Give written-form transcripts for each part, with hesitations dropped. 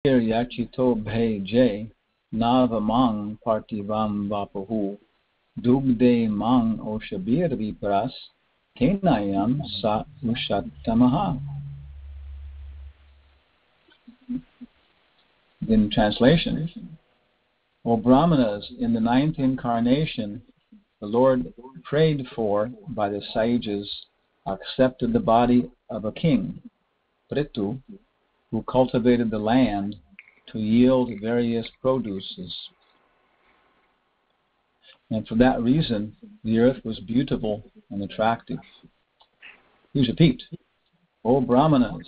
yachito bhe jay navamang partivam vapahu dugde mang oshabir vipras tenayam sa ushattamaha. In translation, O brāhmaṇas, in the 9th incarnation, the Lord, prayed for by the sages, accepted the body of a king, Pṛthu, who cultivated the land to yield various produces. And for that reason, the earth was beautiful and attractive. Please repeat. O brāhmaṇas,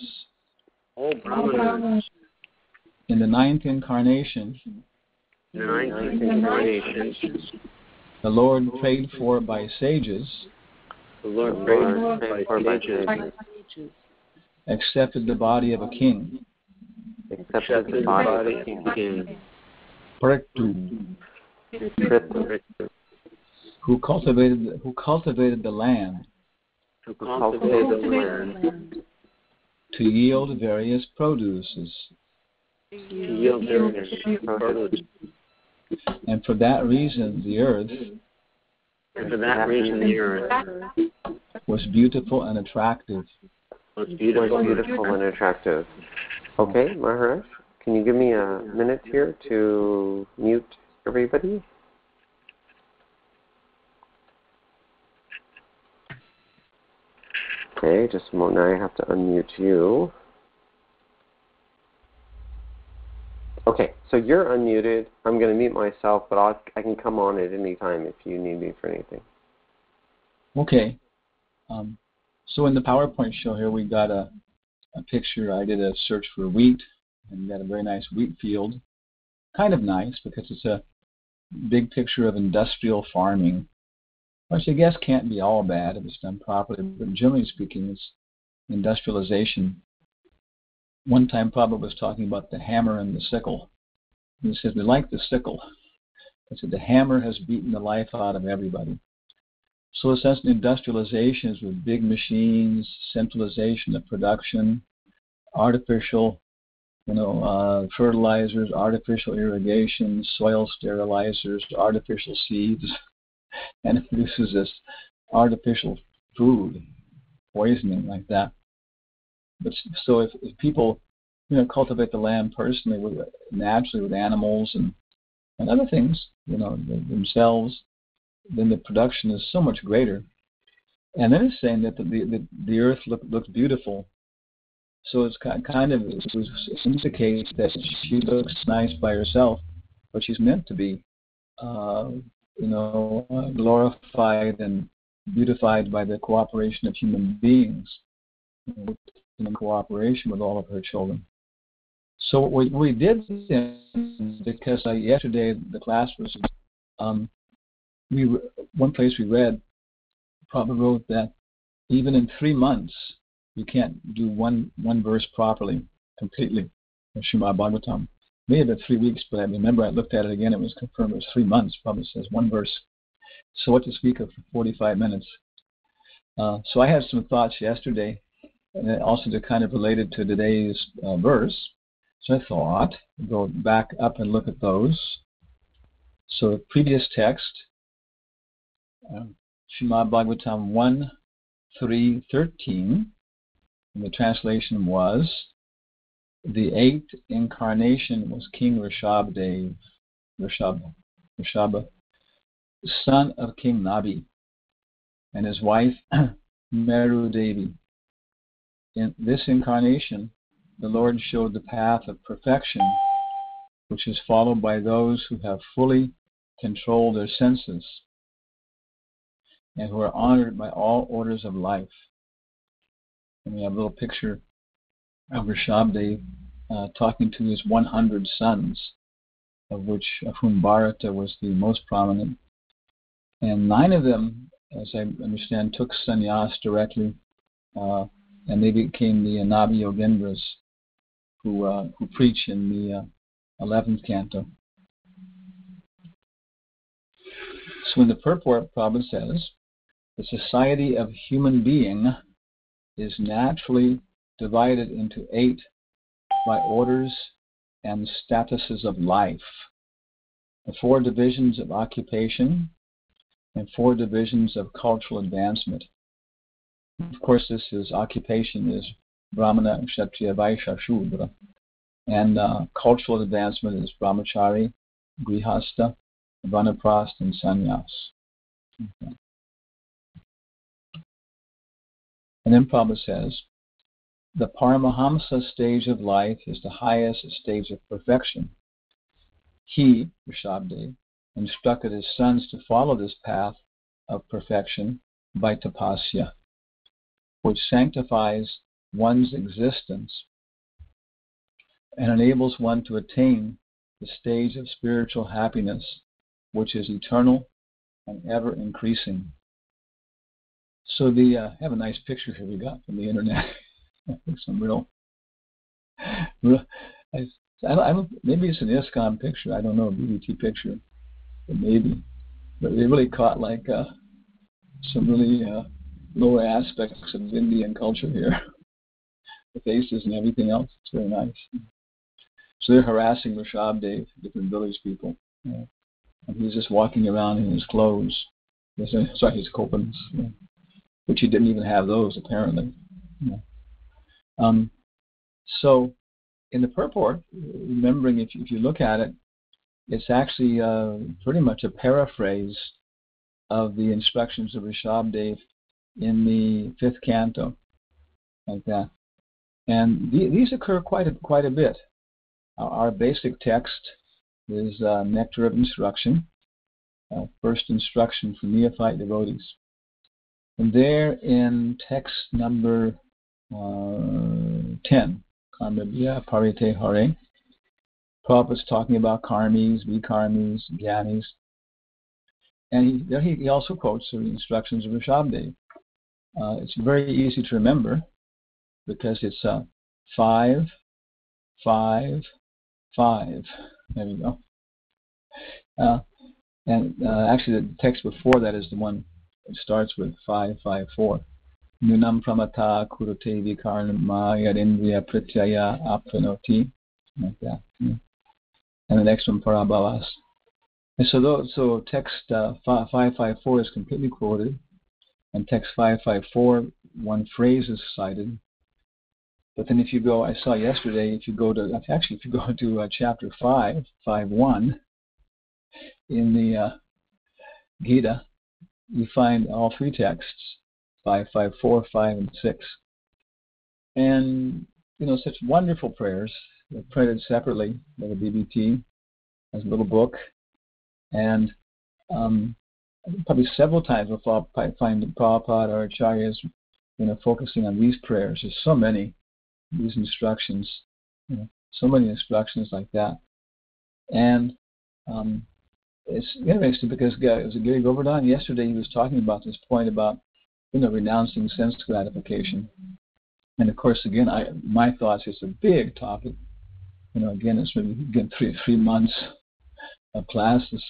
in the 9th incarnation, the Lord prayed for by sages, accepted the body of a king, Pṛthu, who cultivated the land to yield various produces. And for that reason, the earth was beautiful and attractive. Okay, Maharaj, can you give me a minute here to mute everybody? Okay, just a moment. Now I have to unmute you. Okay, so you're unmuted. I'm going to mute myself, but I can come on at any time if you need me for anything. Okay. So in the PowerPoint show here, we got a picture. I did a search for wheat, and got a very nice wheat field. Kind of nice because it's a big picture of industrial farming, which I guess can't be all bad if it's done properly, but generally speaking, it's industrialization. One time Prabhupada was talking about the hammer and the sickle. And he says, we like the sickle. He said, the hammer has beaten the life out of everybody. So essentially industrialization is with big machines, centralization of production, artificial, fertilizers, artificial irrigation, soil sterilizers, artificial seeds, and it produces this artificial food, poisoning like that. But so if people, cultivate the land personally, naturally with animals and other things, themselves, then the production is so much greater. And then it's saying that the earth looks beautiful. So it's kind of indicates that she looks nice by herself, but she's meant to be, glorified and beautified by the cooperation of human beings, in cooperation with all of her children. So what we did, because yesterday the class was, one place we read, Prabhupada wrote that even in 3 months, you can't do one verse properly, completely, in Srimad Bhagavatam. May have been 3 weeks, but I remember I looked at it again, it was confirmed it was 3 months. Prabhupada says one verse. So what to speak of for 45 minutes? So I had some thoughts yesterday, and also to kind of related to today's verse. So I thought, go back up and look at those. So the previous text, Srimad Bhagavatam 1:3-13, and the translation was, the 8th incarnation was King Rishabha, son of King Nabi, and his wife Meru Devi. In this incarnation, the Lord showed the path of perfection, which is followed by those who have fully controlled their senses and who are honored by all orders of life. And we have a little picture of Rishabha talking to his 100 sons, of whom Bharata was the most prominent. And 9 of them, as I understand, took sannyas directly, and they became the Nabi Yogendras who preach in the 11th canto. So in the purport, Prabhupada says, the society of human being is naturally divided into 8 by orders and statuses of life. The 4 divisions of occupation and 4 divisions of cultural advancement. Of course, this is occupation is brāhmana, kshatriya, vaishya, shudra, and cultural advancement is brahmachari, grihastha, vanaprastha, and sannyas. Okay. And then Prabhupada says, the Paramahamsa stage of life is the highest stage of perfection. He, Rishabdev, instructed his sons to follow this path of perfection by tapasya, which sanctifies one's existence and enables one to attain the stage of spiritual happiness, which is eternal and ever increasing. So I have a nice picture here we got from the internet. Some real I don't, maybe it's an ISKCON picture. I don't know, a BBT picture, but maybe. But they really caught like some really lower aspects of Indian culture here, the faces and everything else. It's very nice. So they're harassing Rishabdev, different village people, and he's just walking around in his clothes. Sorry, his kopans, which he didn't even have those apparently. So in the purport, remembering if you look at it, it's actually pretty much a paraphrase of the instructions of Rishabdev in the 5th canto, like that. And these occur quite a bit. Our basic text is Nectar of Instruction, first instruction for neophyte devotees. And there in text number 10, Karmabhya Parite Hare, Prabhupada's talking about karmis, vikarmis, gyanis. And he also quotes the instructions of Rishabdev. It's very easy to remember because it's 5, 5, 5. There we go. And actually the text before that is the one that starts with 5, 5, 4. Nunam pramata kurute vikarma yadindriya pratyaya apranoti. Like that. And the next one, parabhavas. And so text 554 is completely quoted, and text 554, one phrase is cited. But then if you go, I saw yesterday, if you go to chapter 5.1 in the Gita, you find all 3 texts, 554, 5, and 6. And, such wonderful prayers. They're printed separately by the BBT as a little book. And probably several times we'll find Prabhupada or Acharyas, focusing on these prayers. There's so many, these instructions, so many instructions like that. And it's interesting because was it Giri Govardhan? Yesterday he was talking about this point about, renouncing sense gratification. And of course, again, my thoughts, it's a big topic. Again, it's maybe 3 months of classes,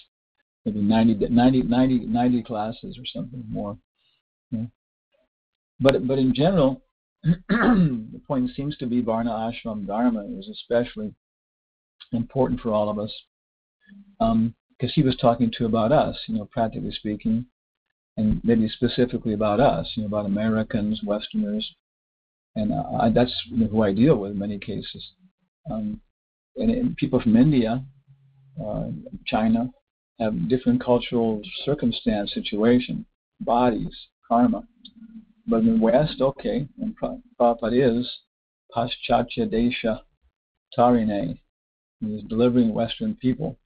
maybe 90 classes or something more. But in general, the point seems to be Varna Ashram Dharma is especially important for all of us, because he was talking about us, practically speaking, and maybe specifically about us, about Americans, Westerners, and that's who I deal with in many cases. And people from India, China, have different cultural circumstance, situation, bodies, karma. But in the West, okay, and Prabhupada is Paschatya Desha Tarine. He is delivering Western people.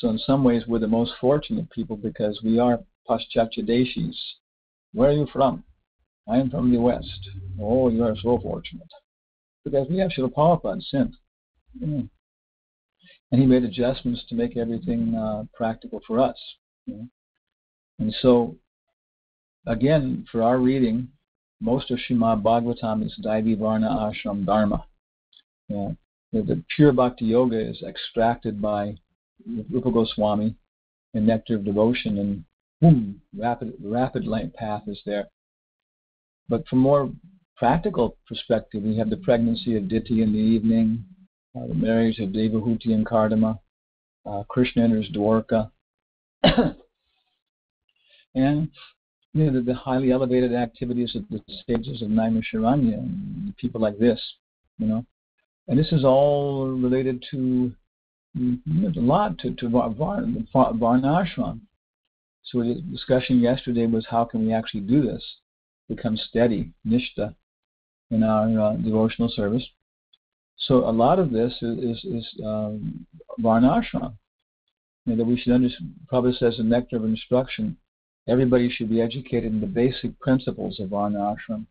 So in some ways, we're the most fortunate people because we are Paschatya Deshis. Where are you from? I am from the West. Oh, you are so fortunate. Because we have Srila Prabhupada sent. And he made adjustments to make everything practical for us. And so, again, for our reading, most of Srimad Bhagavatam is Daivi Varna Ashram Dharma. The pure Bhakti Yoga is extracted by Rupa Goswami in Nectar of Devotion, and boom, rapid light path is there. But from more practical perspective, we have the pregnancy of Diti in the evening, the marriage of Devahuti and Kardama, Krishna enters Dwarka, and the highly elevated activities of the sages of Naimisharanya, and people like this, and this is all related to a lot to Varnashram. So the discussion yesterday was how can we actually do this, become steady, nishta, in our devotional service. So a lot of this is Varnashram. That we should understand. Prabhupada says in Nectar of Instruction, everybody should be educated in the basic principles of Varnashram.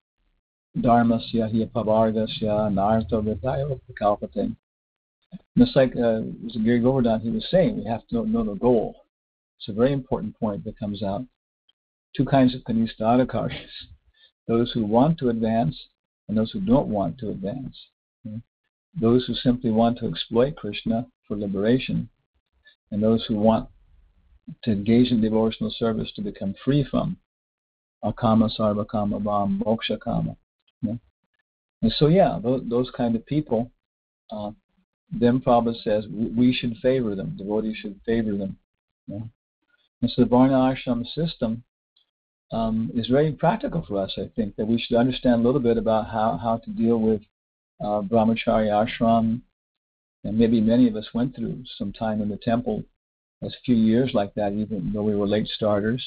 Dharmasya hiyapavargasya nartha vidayo prakalpate. And it's like Giri Govardhan, he was saying, we have to know the goal. It's a very important point that comes out. Two kinds of kanistadhakaris. Those who want to advance and those who don't want to advance. Those who simply want to exploit Krishna for liberation, and those who want to engage in devotional service to become free from akama, sarvakama, vam, moksha kama. And so, those kind of people, them Prabhupada says we should favor them. Devotees should favor them. And so the Varna Ashram system is very practical for us, I think, that we should understand a little bit about how to deal with brahmachari ashram. And maybe many of us went through some time in the temple, a few years like that, even though we were late starters.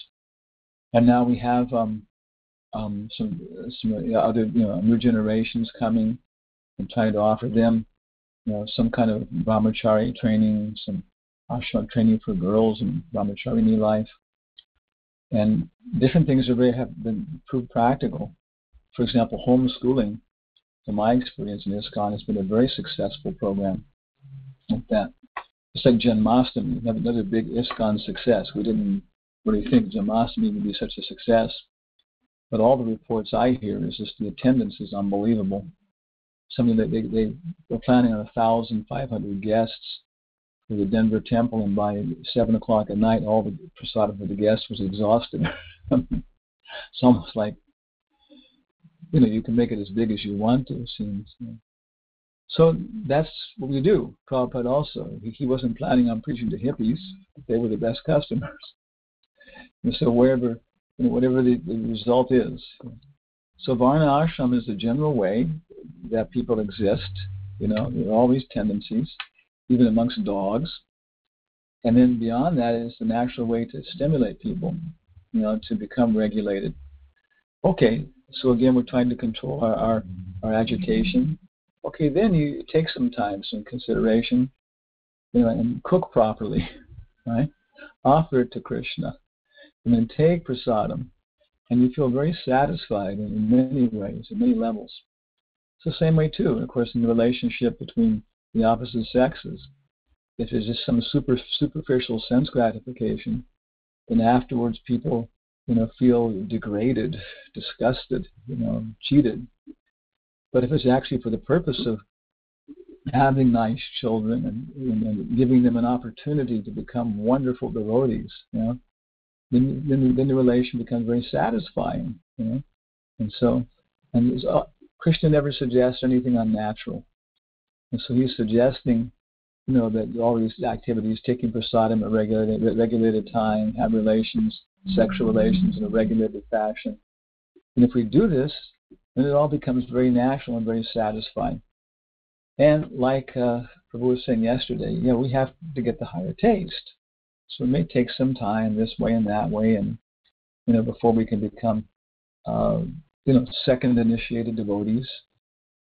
And now we have some other new generations coming and trying to offer them some kind of brahmachari training, some ashram training for girls and brahmacharini life. And different things have been proved practical. For example, homeschooling, from my experience in ISKCON, has been a very successful program like that. It's like Janmashtami, another big ISKCON success. We didn't really think Janmashtami would be such a success, but all the reports I hear is just the attendance is unbelievable. Something that they were planning on 1,500 guests for the Denver temple, and by 7 o'clock at night, all the prasadam for the guests was exhausted. It's almost like, you can make it as big as you want to, it seems. So that's what we do. Prabhupada also, he wasn't planning on preaching to hippies. They were the best customers. And so whatever the result is. So Varna Ashram is the general way that people exist. There are all these tendencies, even amongst dogs. And then beyond that is the natural way to stimulate people, to become regulated. Okay, so again, we're trying to control our agitation. Okay, then you take some time, some consideration, and cook properly, right? Offer it to Krishna, and then take prasadam, and you feel very satisfied in many ways, in many levels. It's the same way too, of course, in the relationship between the opposite sexes. If there's just some superficial sense gratification, then afterwards people, feel degraded, disgusted, cheated. But if it's actually for the purpose of having nice children and giving them an opportunity to become wonderful devotees, then the relation becomes very satisfying, And so, Krishna never suggests anything unnatural. And so he's suggesting, that all these activities, taking prasadam at regulated time, have relations, sexual relations in a regulated fashion. And if we do this, then it all becomes very natural and very satisfying. And like Pṛthu was saying yesterday, we have to get the higher taste. So it may take some time this way and that way, and before we can become second initiated devotees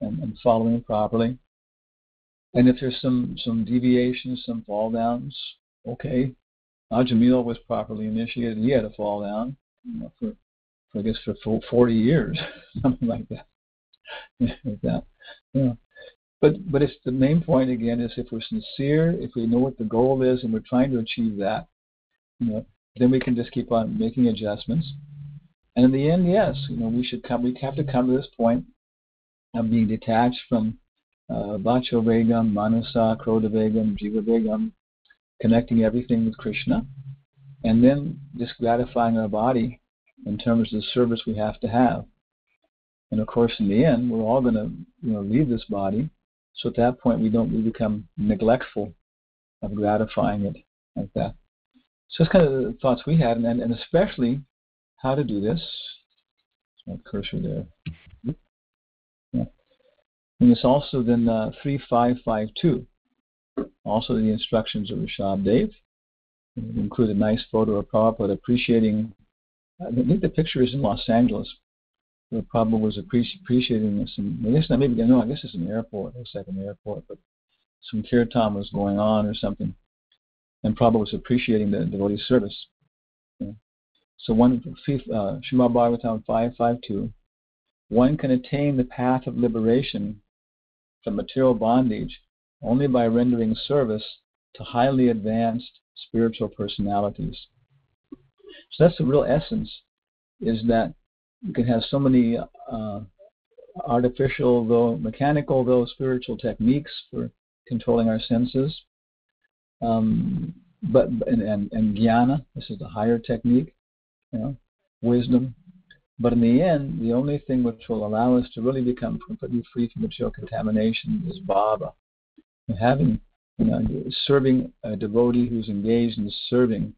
and following properly. And if there's some deviations, some fall downs, okay. Jamil was properly initiated. He had a fall down for 40 years, something like that. But it's the main point again is if we're sincere, if we know what the goal is and we're trying to achieve that, then we can just keep on making adjustments. And in the end, yes, we have to come to this point of being detached from Vacho Vegam, Manasa, Krodha Vegam, Jiva Vegam, connecting everything with Krishna, and then just gratifying our body in terms of the service we have to have. And of course, in the end, we're all going to leave this body. So at that point, we become neglectful of gratifying it like that. So that's kind of the thoughts we had, and especially how to do this. My cursor there. Yeah. And it's also then 3552. Also the instructions of Rishabh Dev. It include a nice photo of Prabhupada appreciating. I think the picture is in Los Angeles. Where Prabhupada was appreciating this. I guess it's an airport. It looks like an airport, but some kirtan was going on or something. And Prabhupada was appreciating the devotee service. Yeah. So Srimad Bhagavatam 552, one can attain the path of liberation from material bondage only by rendering service to highly advanced spiritual personalities. So that's the real essence, is that you can have so many artificial, though mechanical, though spiritual techniques for controlling our senses. But jnana, this is the higher technique, wisdom. But in the end, the only thing which will allow us to really become completely free from material contamination is bhava. Having, serving a devotee who's engaged in serving,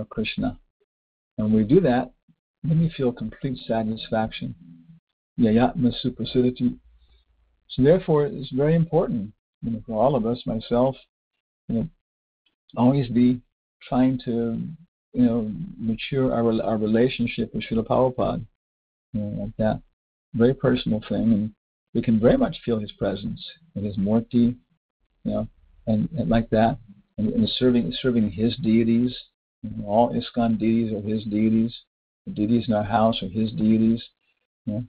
Krishna. And when we do that, then we feel complete satisfaction. Yayatma suprasidati. So therefore, it's very important, for all of us, myself, always be trying to, mature our relationship with Srila Prabhupada, like that. Very personal thing, and we can very much feel his presence and his murti, and like that, and serving his deities. All ISKCON deities are his deities. The deities in our house are his deities. And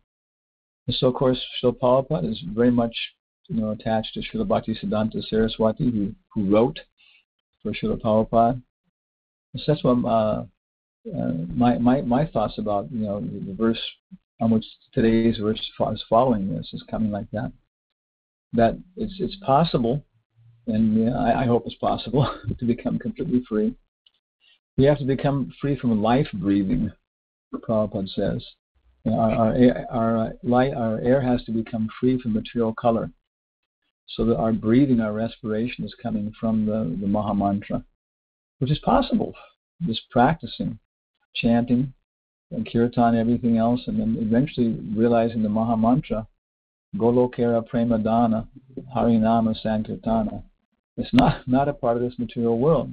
so, of course, Srila Prabhupada is very much, attached to Srila Bhaktisiddhanta Saraswati, who wrote for Srila Prabhupada. So that's what my thoughts about, the verse on which today's verse is following this is coming like that. That it's possible, and I hope it's possible to become completely free. We have to become free from life breathing, Prabhupada says. Our air has to become free from material color, so that our breathing, our respiration is coming from the Maha Mantra, which is possible. Just practicing, chanting, and kirtan, everything else, and then eventually realizing the Maha Mantra, Golokera Premadana, Harinama Sankirtana. It's not a part of this material world.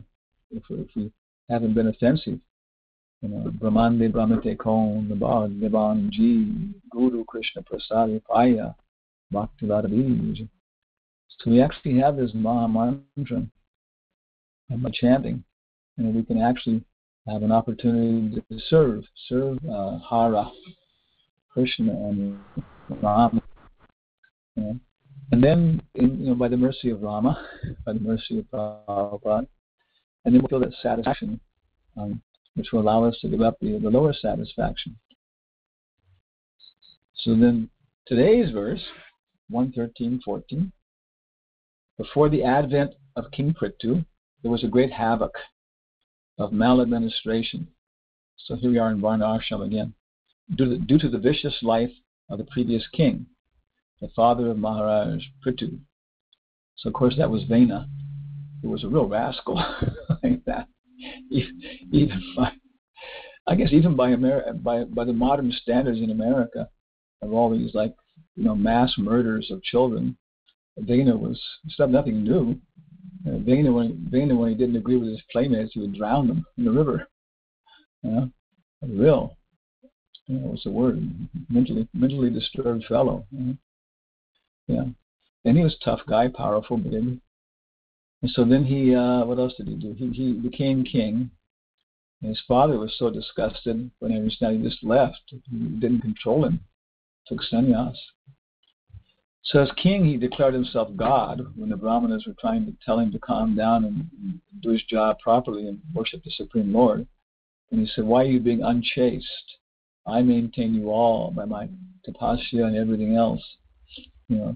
If we haven't been offensive, Brahmande Brahmate Kon, Niban Ji, Guru Krishna Prasadi Paya, Bhakti Ladabij. So we actually have this Maha Mantra, and by chanting, we can actually have an opportunity to serve Hara, Krishna, and Rama. And then, by the mercy of Rama, by the mercy of Prabhupada, and then we'll feel that satisfaction, which will allow us to give up the lower satisfaction. So then, today's verse, 113:14. Before the advent of King Pṛthu, there was a great havoc of maladministration. So here we are in Varna Ashram again. Due to the vicious life of the previous king, the father of Maharaj Pṛthu. So of course that was Vena, who was a real rascal like that. Even by the modern standards in America, of all these mass murders of children, Vena was nothing new. Vena, when he didn't agree with his playmates, he would drown them in the river. Real. What's the word? Mentally disturbed fellow. Yeah. And he was a tough guy, powerful, but and so then he, what else did he do? He became king. And his father was so disgusted when he understood he just left. He didn't control him. Took sannyas. So as king, he declared himself God when the brāhmaṇas were trying to tell him to calm down and do his job properly and worship the Supreme Lord. And he said, "Why are you being unchaste? I maintain you all by my tapasya and everything else.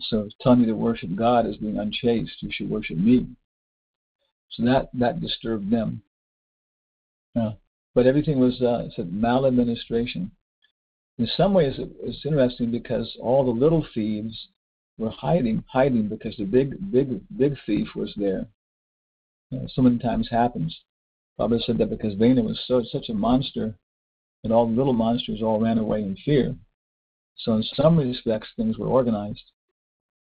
So telling you to worship God is being unchaste. You should worship me." So that disturbed them. But everything was said maladministration. In some ways, it's interesting because all the little thieves were hiding because the big thief was there. So many times happens. Prabhupada said that because Vena was such a monster, and all the little monsters all ran away in fear. So in some respects, things were organized.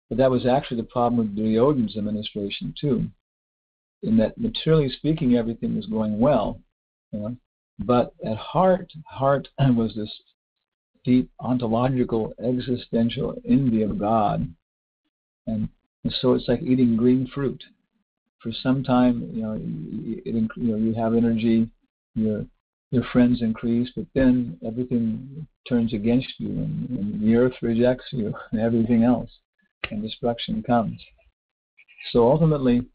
But that was actually the problem with Duryodhana's administration too, in that materially speaking, everything was going well, but at heart was this deep ontological, existential envy of God, and so it's like eating green fruit. For some time, you have energy, your friends increase, but then everything turns against you, and the earth rejects you, and everything else, and destruction comes. So ultimately,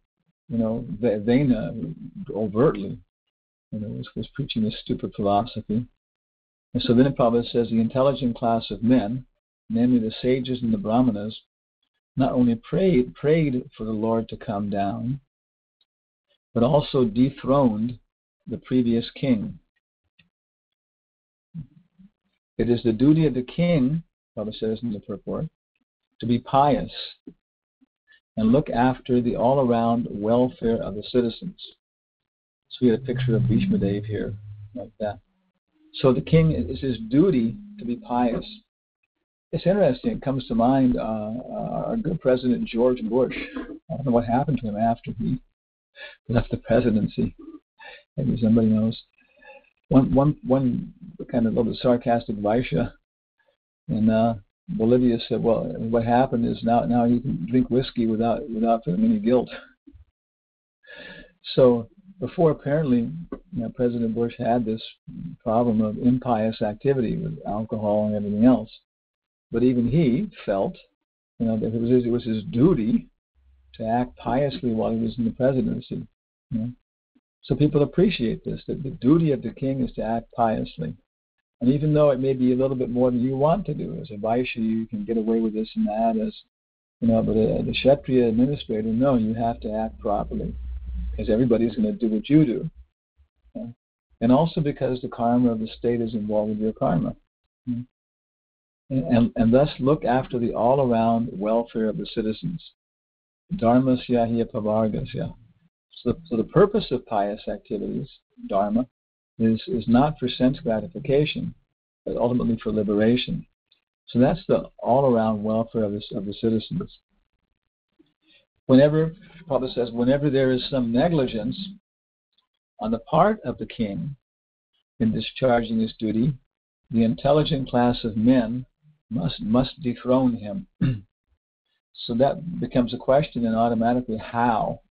Vena overtly, was preaching this stupid philosophy. And so then Prabhupada says the intelligent class of men, namely the sages and the brāhmaṇas, not only prayed for the Lord to come down, but also dethroned the previous king. It is the duty of the king, Prabhupada says in the purport, to be pious and look after the all-around welfare of the citizens. So we had a picture of Bhishmadev here, like that. So the king, it's his duty to be pious. It's interesting, it comes to mind our good President George Bush. I don't know what happened to him after he left the presidency. Maybe somebody knows. One kind of little sarcastic Vaishya in Bolivia said, well, what happened is now you can drink whiskey without feeling any guilt. So before, apparently, President Bush had this problem of impious activity with alcohol and everything else. But even he felt, that it was his duty to act piously while he was in the presidency. So people appreciate this, that the duty of the king is to act piously. And even though it may be a little bit more than you want to do, as a Vaishya, you can get away with this and that, but the Kshatriya administrator, no, you have to act properly, because everybody's going to do what you do. And also because the karma of the state is involved with your karma. And thus look after the all-around welfare of the citizens. Dharmasya hiya pavargasya. So the purpose of pious activities, dharma, is not for sense gratification, but ultimately for liberation. So that's the all-around welfare of the citizens. Prabhupada says, whenever there is some negligence on the part of the king in discharging his duty, the intelligent class of men must dethrone him. So that becomes a question, and automatically how?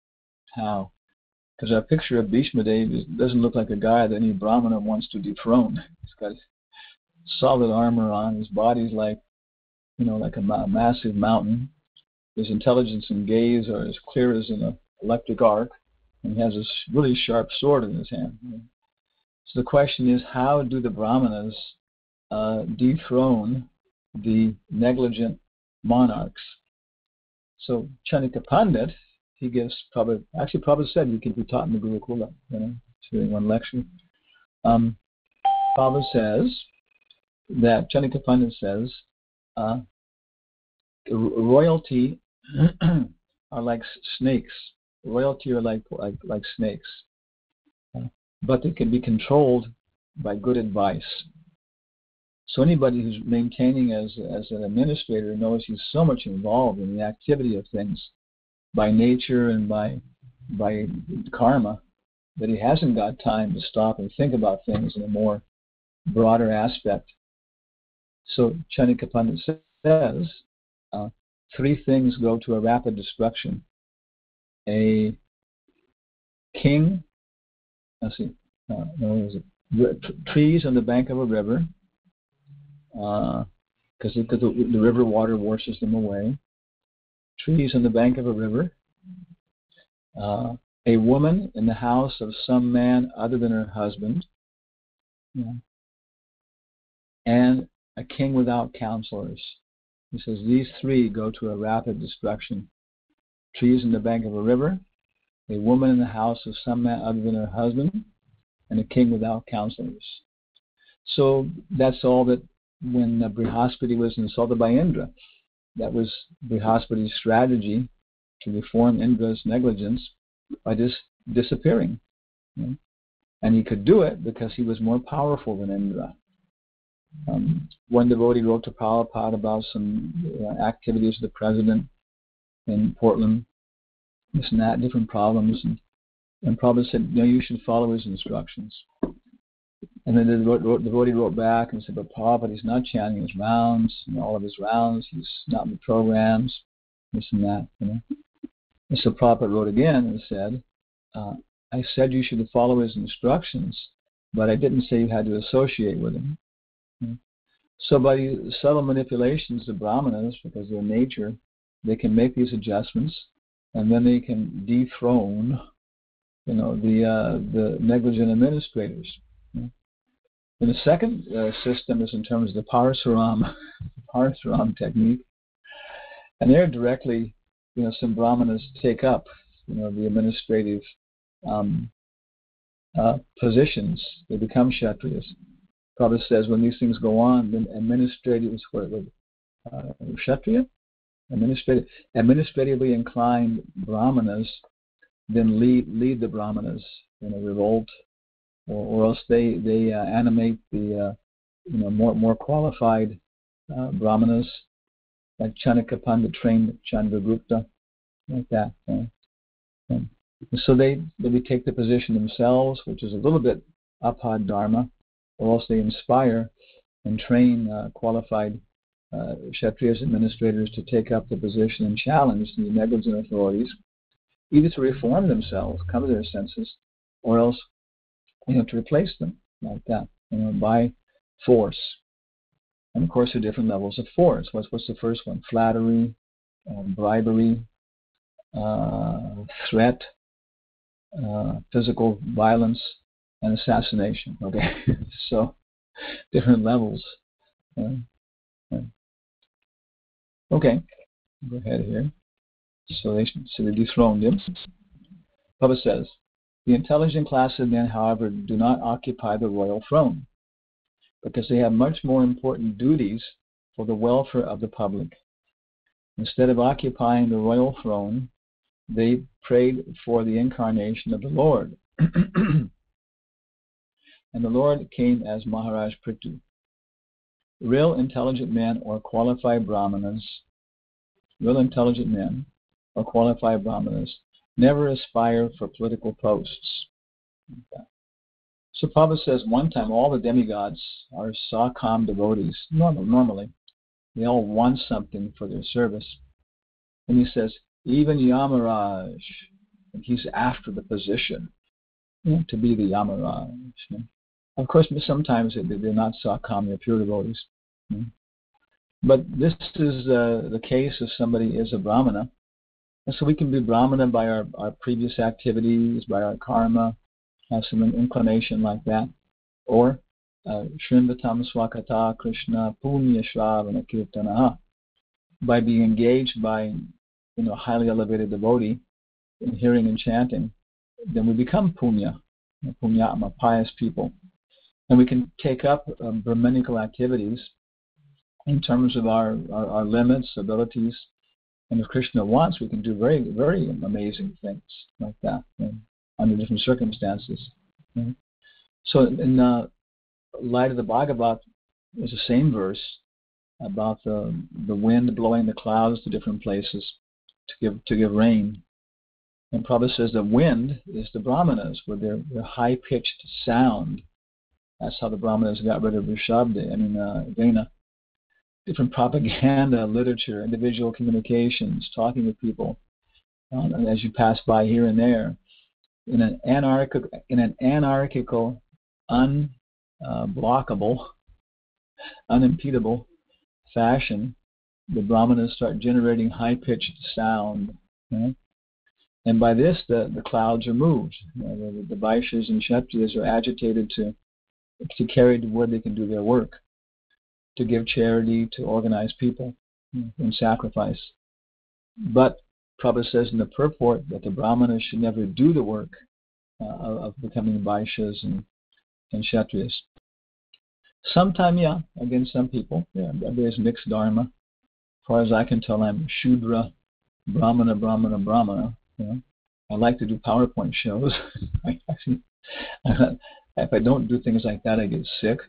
Because our picture of Bhishmadev doesn't look like a guy that any brāhmana wants to dethrone. He's got solid armor on. His body's like a massive mountain. His intelligence and gaze are as clear as an electric arc, and he has this really sharp sword in his hand. So the question is, how do the brāhmanas dethrone the negligent monarchs? So Chanika Pandit, he gives Prabhupada said you can be taught in the Gurukula, during one lecture. Prabhupada says that Chanika Pandit says royalty are like snakes. Royalty are like snakes, but they can be controlled by good advice. So anybody who's maintaining as an administrator knows he's so much involved in the activity of things by nature and by karma that he hasn't got time to stop and think about things in a more broader aspect. So Chanika Pandit says, three things go to a rapid destruction. A king, trees on the bank of a river, because the river water washes them away. Trees on the bank of a river. A woman in the house of some man other than her husband. And a king without counselors. He says these three go to a rapid destruction. Trees in the bank of a river, a woman in the house of some man other than her husband, and a king without counselors. So that's all that when Brihaspati was insulted by Indra. that was Brihaspati's strategy to reform Indra's negligence by just disappearing. And he could do it because he was more powerful than Indra. One devotee wrote to Prabhupada about some activities of the president in Portland, this and that, different problems, and Prabhupada said, you should follow his instructions. And then the devotee wrote back and said, but Prabhupada, he's not chanting his rounds, all of his rounds, he's not in the programs, this and that, And so Prabhupada wrote again and said, I said you should follow his instructions, but I didn't say you had to associate with him. So by subtle manipulations of brāhmaṇas, because of their nature, they can make these adjustments, and then they can dethrone, the negligent administrators. And the second system is in terms of the Parasaram technique, and they're directly, some brāhmanas take up, the administrative positions. They become kshatriyas. Prabhupada says when these things go on, then administrative, kshatriya? Administratively inclined brāhmanas then lead the brāhmanas in a revolt, or else they animate the more qualified brāhmanas, like Chanaka Pandit trained Chandragupta, like that. So they would take the position themselves, which is a little bit apad dharma, or else they inspire and train qualified kshatriyas administrators to take up the position and challenge the negligent authorities, either to reform themselves, come to their senses, or else to replace them like that, by force. And of course, there are different levels of force. What's the first one? Flattery, bribery, threat, physical violence, and assassination. Okay, so different levels. Okay, go ahead here. So they dethroned him. Prabhupada says, the intelligent class of men, however, do not occupy the royal throne, because they have much more important duties for the welfare of the public. Instead of occupying the royal throne, they prayed for the incarnation of the Lord. And the Lord came as Maharaj Pṛthu. Real intelligent men or qualified brāhmanas, never aspire for political posts. Okay. So Prabhupada says one time all the demigods are sakam devotees. Normally, they all want something for their service. And he says, even Yamaraj, he's after the position to be the Yamaraj. Of course, sometimes they're not sakam, they're pure devotees. But this is the case if somebody is a brāhmana. And so we can be brāhmana by our previous activities, by our karma, have some inclination like that. Or Shrinvatam Swakata Krishna Punya Shravana Kirtanaha, by being engaged by a highly elevated devotee in hearing and chanting, then we become punyatma, pious people. And we can take up brahmanical activities in terms of our limits, abilities, and if Krishna wants, we can do very, very amazing things like that under different circumstances. So in light of the Bhagavad, there's the same verse about the wind blowing the clouds to different places to give rain. And Prabhupada says the wind is the brāhmanas with their high-pitched sound. That's how the brāhmanas got rid of Vena. Different propaganda, literature, individual communications, talking with people as you pass by here and there, in an anarchical, unblockable, unimpedable fashion. The brāhmanas start generating high-pitched sound, and by this the clouds are moved. The Vaishyas and Kshatriyas are agitated to carry to where they can do their work, to give charity, to organize people in sacrifice. But Prabhupada says in the purport that the brāhmanas should never do the work of becoming Vaishyas and Kshatriyas. Sometimes, again, some people, there's mixed dharma. far as I can tell, I'm Shudra, Brahmana. You know, I like to do PowerPoint shows. If I don't do things like that, I get sick,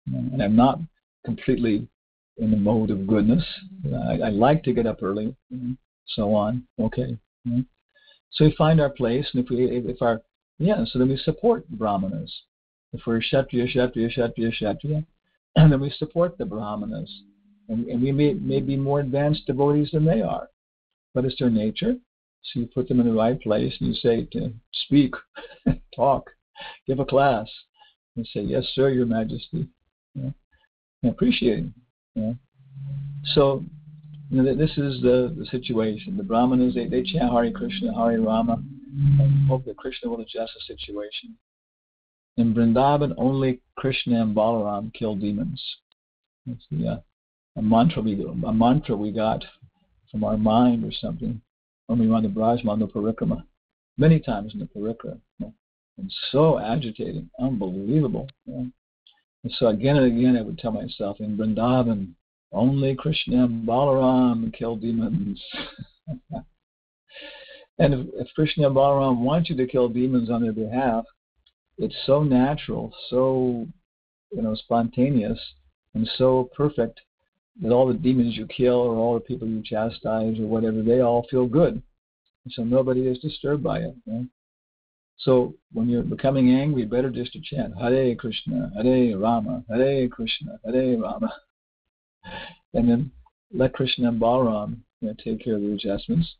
and I'm not completely in the mode of goodness. I like to get up early, so on. Okay. So we find our place, and so then we support brahmanas. If we're Kshatriya, and then we support the brahmanas, and we may be more advanced devotees than they are, but it's their nature. So you put them in the right place, and you say, speak, talk, give a class, and say, yes, sir, Your Majesty, and appreciate it. So this is the situation. The brahmanas, they chant Hare Krishna, Hare Rama, and hope that Krishna will adjust the situation. In Vrindavan, only Krishna and Balaram kill demons. It's a mantra we got from our mind or something when we run the brāhmaṇa parikrama, many times in the parikrama. And so agitating, unbelievable. And so again and again I would tell myself, in Vrindavan, only Krishna and Balaram kill demons. And if Krishna and Balaram want you to kill demons on their behalf, it's so natural, so spontaneous, and so perfect that all the demons you kill or all the people you chastise or whatever, they all feel good. And so nobody is disturbed by it. So when you're becoming angry, better just to chant Hare Krishna, Hare Rama, Hare Krishna, Hare Rama. And then let Krishna and Balaram take care of the adjustments.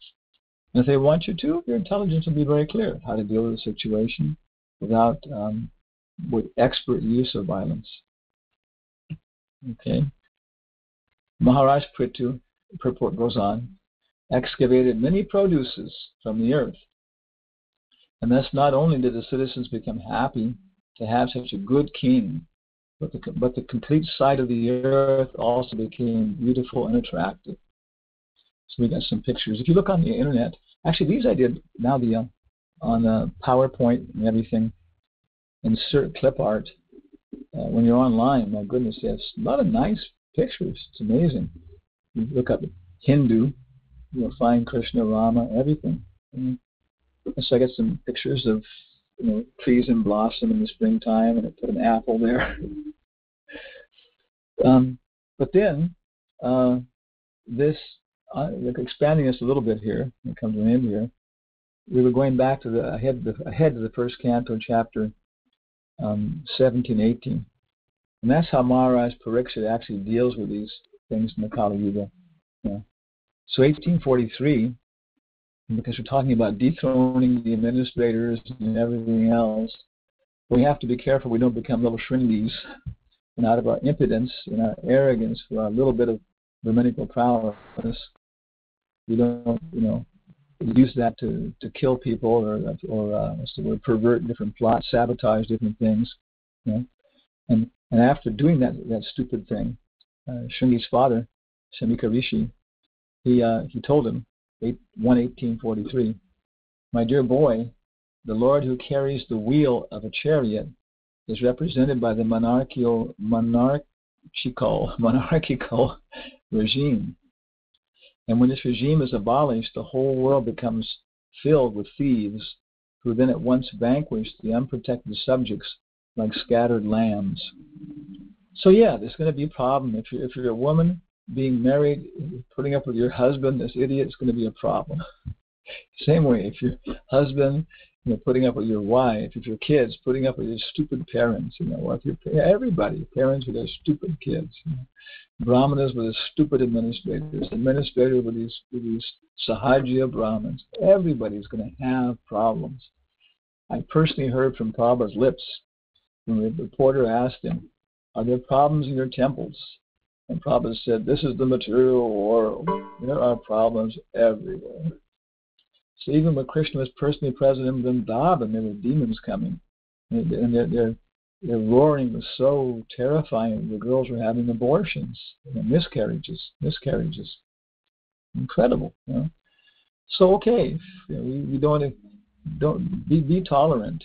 And if they want you to, your intelligence will be very clear how to deal with the situation without with expert use of violence. Okay. Maharaj Pṛthu, purport goes on, excavated many produces from the earth. And thus not only did the citizens become happy to have such a good king, but the complete sight of the earth also became beautiful and attractive. So we got some pictures. If you look on the internet, actually these I did now on PowerPoint and everything, insert clip art. When you're online, my goodness, there's a lot of nice pictures. It's amazing. You look up Hindu, you'll find Krishna, Rama, everything. So I got some pictures of trees in blossom in the springtime, and I put an apple there. But then expanding this a little bit here, it comes to an end here. We were going back to ahead to the first canto, chapter 17, 18. And that's how Maharaj Pariksit actually deals with these things in the Kali Yuga. So 1843, because we're talking about dethroning the administrators and everything else, we have to be careful we don't become little shringis, and out of our impotence and our arrogance, for our little bit of Brahminical prowess, we don't, use that to kill people or pervert different plots, sabotage different things. And after doing that stupid thing, Shringi's father, Shamika Rishi, he told him, 1843, my dear boy, the Lord who carries the wheel of a chariot is represented by the monarchical regime. And when this regime is abolished, the whole world becomes filled with thieves who then at once vanquish the unprotected subjects like scattered lambs. So there's going to be a problem. If you're a woman being married, putting up with your husband, this idiot, is going to be a problem. Same way, if your husband, putting up with your wife, if your kids, putting up with your stupid parents, or if everybody, parents with their stupid kids, brahmanas with their stupid administrators with these sahajya brahmins, everybody's going to have problems. I personally heard from Prabhupada's lips when the reporter asked him, are there problems in your temples? And Prabhupada said, this is the material world. There are problems everywhere. So even when Krishna was personally present in Vrindavan, there were demons coming. And their roaring was so terrifying. The girls were having abortions, miscarriages. Incredible. So we don't be tolerant.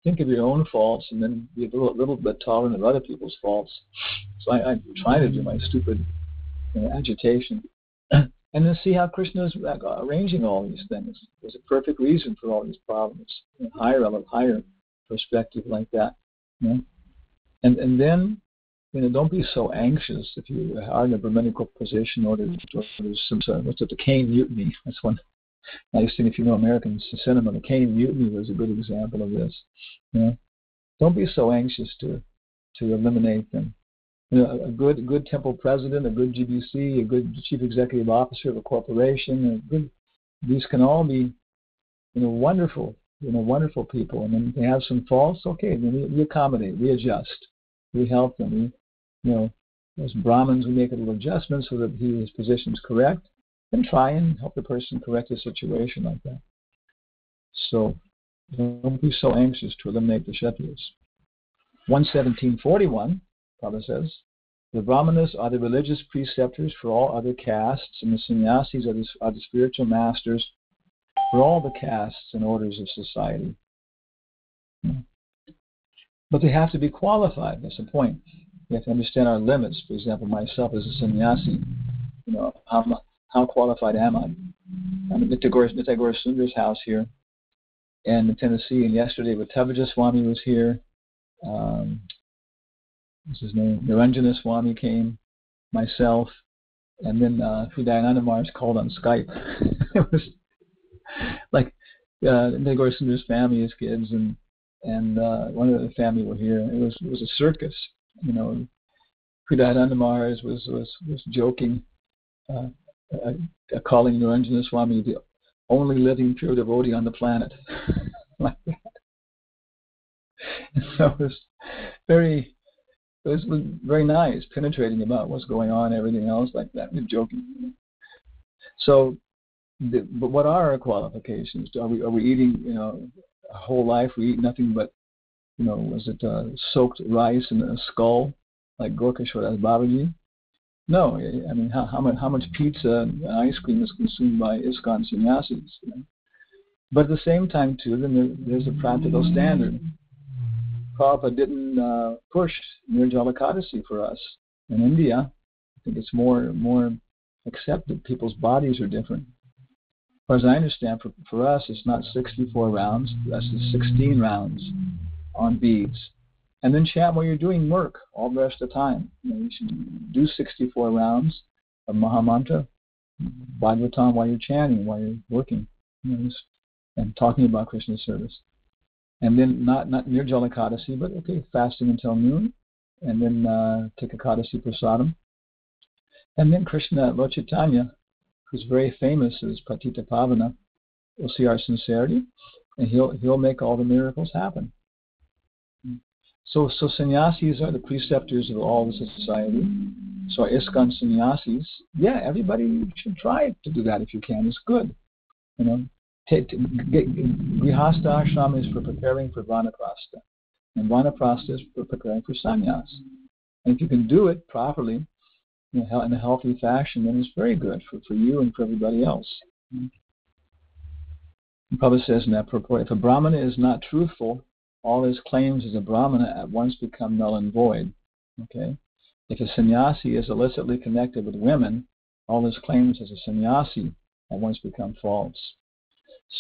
Think of your own faults and then be a little bit tolerant of other people's faults. So I'm trying to do my stupid agitation. And then see how Krishna is arranging all these things. There's a perfect reason for all these problems. Higher perspective like that. You know? And then, don't be so anxious if you are in a Brahminical position or there's some sort of, what's it, the Caine Mutiny. That's one nice thing if you know American cinema. The Caine Mutiny was a good example of this. Don't be so anxious to eliminate them. A good temple president, a good GBC, a good chief executive officer of a corporation, these can all be, wonderful, wonderful people. And then they have some faults. Okay, then we accommodate, we adjust, we help them. As brāhmaṇas, we make a little adjustment so that his position is correct, and try and help the person correct the situation like that. So don't be so anxious to eliminate the Kshatriyas. 117.41. Prabhupada says, the brāhmanas are the religious preceptors for all other castes, and the sannyasis are the spiritual masters for all the castes and orders of society. But they have to be qualified. That's the point. We have to understand our limits. For example, myself as a sannyasi, how qualified am I? I'm at Nitya Sundar's house here in Tennessee, and yesterday Vattavaja Swami was here. What's his name? Niranjana Swami came, myself, and then Hridayananda Maharaj called on Skype. It was like Nitya Sundar's family, his kids, and one of the family were here. It was a circus. Hridayananda Maharaj was joking, calling Niranjana Swami the only living pure devotee on the planet. Like that. And so it was very nice, penetrating about what's going on, everything else like that. We're joking. So, but what are our qualifications? Are we eating, a whole life we eat nothing but, was it soaked rice in a skull, like Gorkeshwar Babaji? No, I mean, how much pizza and ice cream is consumed by ISKCON sannyasis? But at the same time, too, then there's a practical standard. Prabhupada didn't push Nirjala Ekadasi for us. In India, I think it's more accepted. People's bodies are different. As far as I understand, for us, it's not 64 rounds. That's 16 rounds on beads. And then chant while you're doing work all the rest of the time. You should do 64 rounds of Mahamantra, Bhagavatam while you're chanting, while you're working, and talking about Krishna service. And then not Nirjala Ekadasi, but fasting until noon, and then take Ekadasi Prasadam. And then Krishna Lord Chaitanya, who's very famous as Patita Pavana, will see our sincerity, and he'll make all the miracles happen. So sannyasis are the preceptors of all the society. So our ISKCON sannyasis, everybody should try to do that if you can. It's good. Grihastha ashram is for preparing for vanaprastha, and vanaprastha is for preparing for sannyas. And if you can do it properly, in a healthy fashion, then it's very good for you and for everybody else. Prabhupada says in that purport, if a brahmana is not truthful, all his claims as a brahmana at once become null and void. Okay? If a sannyasi is illicitly connected with women, all his claims as a sannyasi at once become false.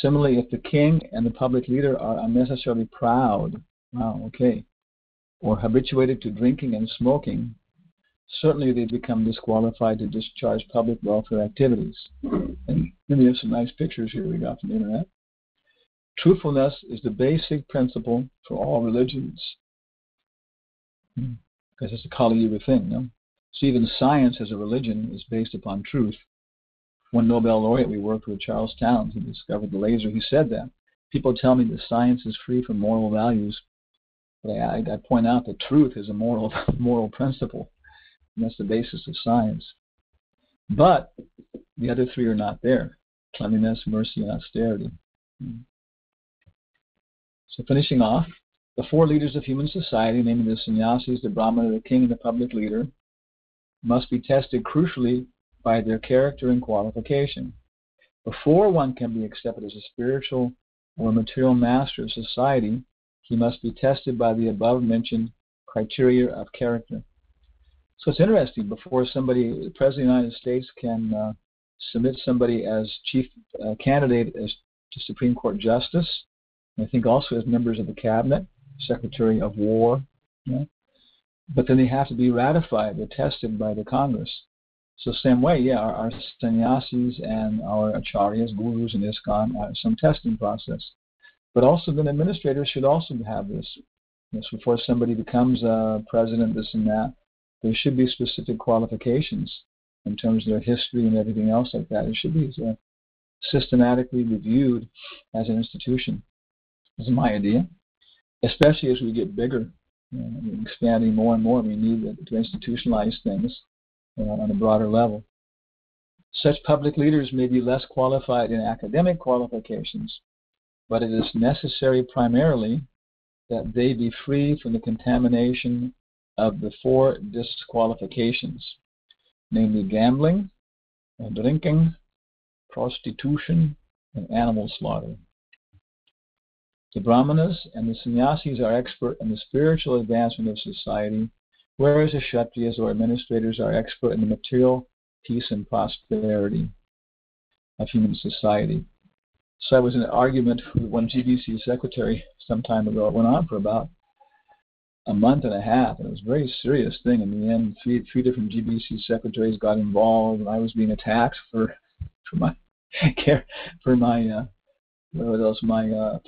Similarly, if the king and the public leader are unnecessarily proud, or habituated to drinking and smoking, certainly they become disqualified to discharge public welfare activities. And then we have some nice pictures here we got from the internet. Truthfulness is the basic principle for all religions, because it's a Kali Yuga thing. So even science as a religion is based upon truth. One Nobel laureate we worked with, Charles Towns, who discovered the laser, he said that. People tell me that science is free from moral values, but I point out that truth is a moral principle, and that's the basis of science. But the other three are not there: cleanliness, mercy, and austerity. So finishing off, the four leaders of human society, namely the sannyasis, the brahmana, the king, and the public leader, must be tested crucially by their character and qualification. Before one can be accepted as a spiritual or material master of society, he must be tested by the above-mentioned criteria of character. So it's interesting, before the President of the United States can submit somebody as chief candidate as to Supreme Court Justice. And I think also as members of the Cabinet, Secretary of War. But then they have to be ratified, attested by the Congress. So same way, our sannyasis and our acharyas, gurus in ISKCON, some testing process. But also then administrators should also have this. Before somebody becomes a president, this and that, there should be specific qualifications in terms of their history and everything else like that. It should be systematically reviewed as an institution. This is my idea. Especially as we get bigger, expanding more and more, we need to institutionalize things on a broader level. Such public leaders may be less qualified in academic qualifications, but it is necessary primarily that they be free from the contamination of the 4 disqualifications, namely gambling, drinking, prostitution, and animal slaughter. The brāhmaṇas and the sannyasis are expert in the spiritual advancement of society, whereas the kshatriyas or administrators are expert in the material peace and prosperity of human society. So I was in an argument with one GBC secretary some time ago. It went on for about a month and a half, and it was a very serious thing. In the end, three different GBC secretaries got involved, and I was being attacked for my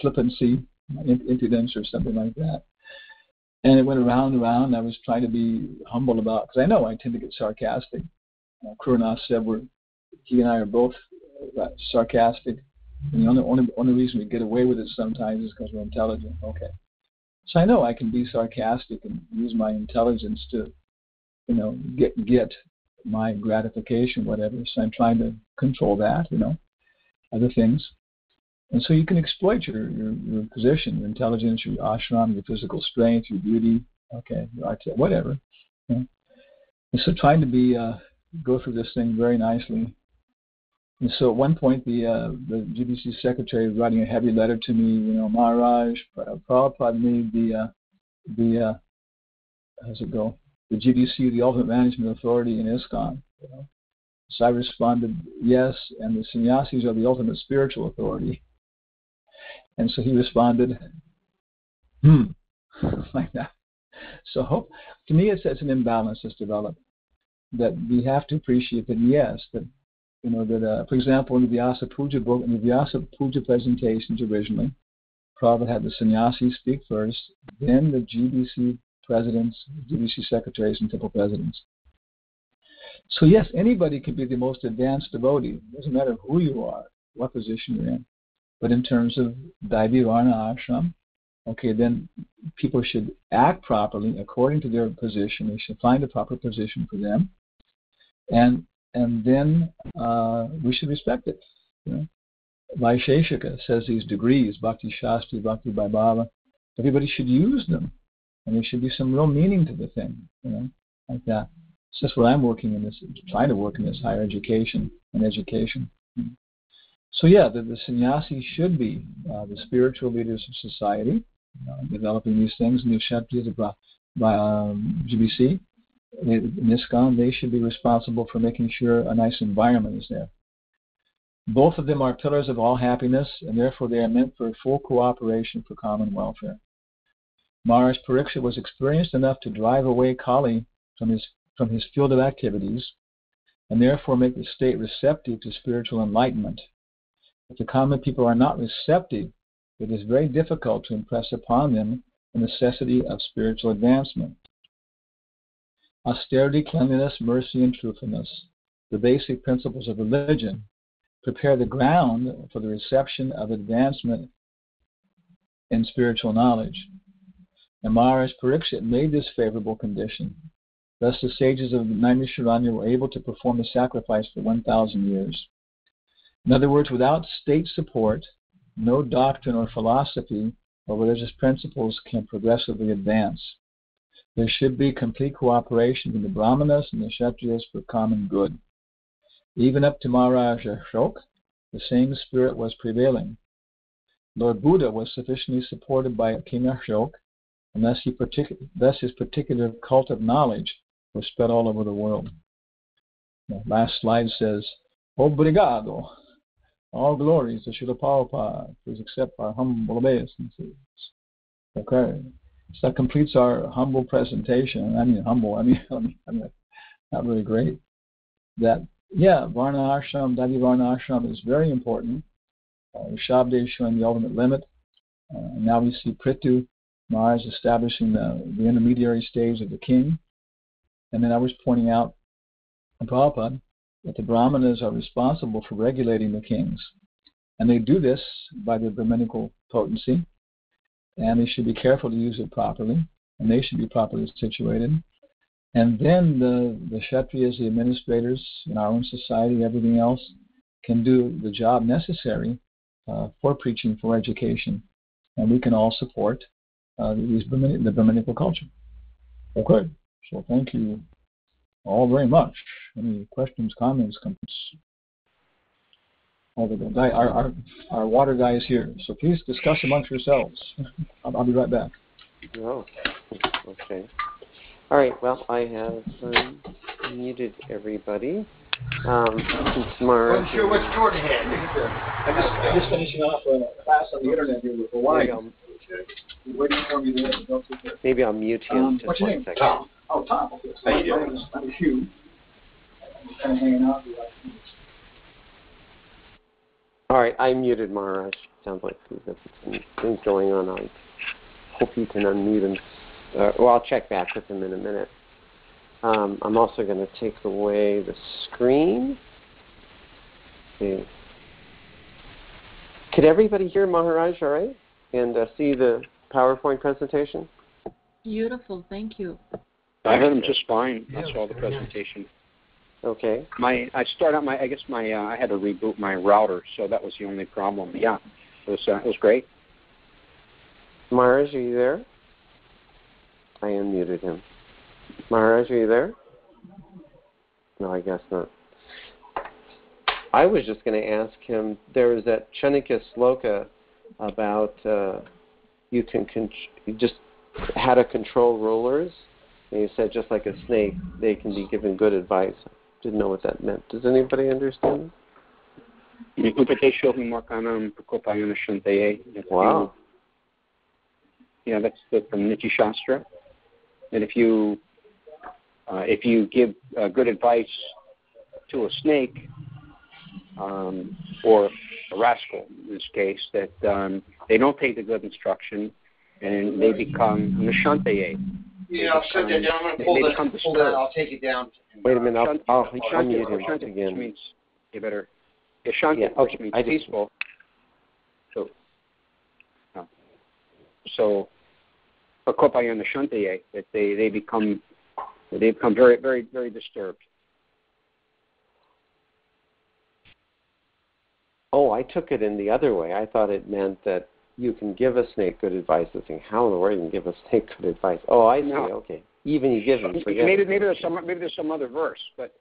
flippancy, my impudence, or something like that. And it went around and around. And I was trying to be humble about, because I know I tend to get sarcastic. Kurunath said he and I are both sarcastic. And the only reason we get away with it sometimes is because we're intelligent. Okay. So I know I can be sarcastic and use my intelligence to, get my gratification, whatever. So I'm trying to control that, other things. And so you can exploit your position, your intelligence, your ashram, your physical strength, your beauty, your art, whatever. And so trying to go through this thing very nicely. And so at one point, the GBC secretary was writing a heavy letter to me, Maharaj, Prabhupada made the how's it go? The GBC, the ultimate management authority in ISKCON. So I responded, yes, and the sannyasis are the ultimate spiritual authority. And so he responded, like that. So to me, it's an imbalance that's developed, that we have to appreciate that, yes, that, for example, in the Vyasa Puja book, in the Vyasa Puja presentations originally, Prabhupada had the sannyasis speak first, then the GBC presidents, GBC secretaries, and temple presidents. So yes, anybody can be the most advanced devotee. It doesn't matter who you are, what position you're in. But in terms of Daivi Varna Ashram, then people should act properly according to their position. They should find a proper position for them. And then we should respect it. Vaisheshika says these degrees, Bhakti Shastri, Bhakti Vaibhava, everybody should use them. And there should be some real meaning to the thing, like that. So that's what I'm trying to work in this higher education and education. So the sannyasis should be the spiritual leaders of society, developing these things. And the kshatriyas by GBC, in ISKCON, they should be responsible for making sure a nice environment is there. Both of them are pillars of all happiness, and therefore they are meant for full cooperation for common welfare. Maharaj Pariksha was experienced enough to drive away Kali from his field of activities, and therefore make the state receptive to spiritual enlightenment. If the common people are not receptive, it is very difficult to impress upon them the necessity of spiritual advancement. Austerity, cleanliness, mercy, and truthfulness, the basic principles of religion, prepare the ground for the reception of advancement in spiritual knowledge. And Maharaj Parikshit made this favorable condition. Thus the sages of Naimisharanya were able to perform the sacrifice for 1,000 years. In other words, without state support, no doctrine or philosophy or religious principles can progressively advance. There should be complete cooperation between the brāhmaṇas and the kshatriyas for common good. Even up to Maharaj Ashoka, the same spirit was prevailing. Lord Buddha was sufficiently supported by King Ashoka, and thus his particular cult of knowledge was spread all over the world. The last slide says, Obrigado. All glories to Srila Prabhupada. Please accept our humble obeisances. Okay. So that completes our humble presentation. I mean, not really great. That, yeah, Varna Ashram, Dadi Varna Ashram is very important. Shabda is showing the ultimate limit. Now we see Pṛthu Maharaj establishing the intermediary stage of the king. And then I was pointing out in Prabhupada that the brāhmaṇas are responsible for regulating the kings. And they do this by their Brahminical potency. And they should be careful to use it properly. And they should be properly situated. And then the Kshatriyas, the administrators in our own society, everything else, can do the job necessary for preaching, for education. And we can all support the Brahminical culture. Okay, so thank you all very much. Any questions, comments? Our water guy is here, so please discuss amongst yourselves. I'll be right back. Oh, okay. All right, well, I have muted everybody. Tomorrow. I'm sure what Jordan had. I'm just finishing off a class on the internet here with Hawaii. Waiting for me there. Maybe I'll mute him just what's your 1 name? second. Tom. Oh, Tom. Okay. How you doing? I'm Hugh. I'm kind of hanging out with you. All right, I muted Maharaj. Sounds like he's got some things going on. I hope you can unmute him. Well, I'll check back with him in a minute. I'm also going to take away the screen. Okay. Could everybody hear Maharaj all right? And see the PowerPoint presentation? Beautiful, thank you. I heard him just fine. I saw the presentation. Okay. I had to reboot my router, so that was the only problem. Yeah, it was great. Maharaj, are you there? I unmuted him. Maharaj, are you there? No, I guess not. I was just going to ask him, there was that Chanika sloka about you just how to control rulers. And he said just like a snake, they can be given good advice. Didn't know what that meant. Does anybody understand? Wow. Yeah, that's from Niti Shastra. And if you give good advice to a snake, or a rascal in this case, that they don't take the good instruction and they become nishantaye. Yeah, I'll shut that down. I'm going to pull that. I'll take it down. Wait a minute. I'll mute him again. Which means you better. Shanti, which means peaceful. So, Akopaya nishantaye, that they become very, very, very disturbed. Oh, I took it in the other way. I thought it meant that you can give a snake good advice. I think, how in the world you can give a snake good advice? Oh, I see. No. Okay. Even you give him. Maybe there's some other verse, but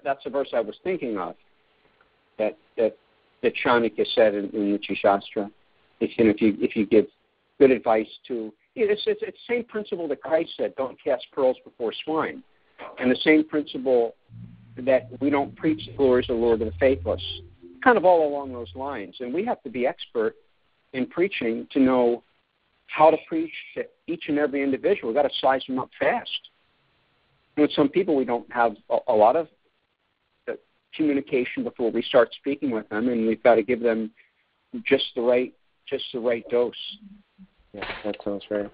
that's the verse I was thinking of. That Chanakya said in Niti Shastra. If you give good advice to, it's the same principle that Christ said, don't cast pearls before swine, and the same principle that we don't preach the glories of the Lord to the faithless. Kind of all along those lines, and we have to be expert in preaching to know how to preach to each and every individual. We've got to size them up fast. And with some people, we don't have a lot of communication before we start speaking with them, and we've got to give them just the right dose. Yeah, that sounds right.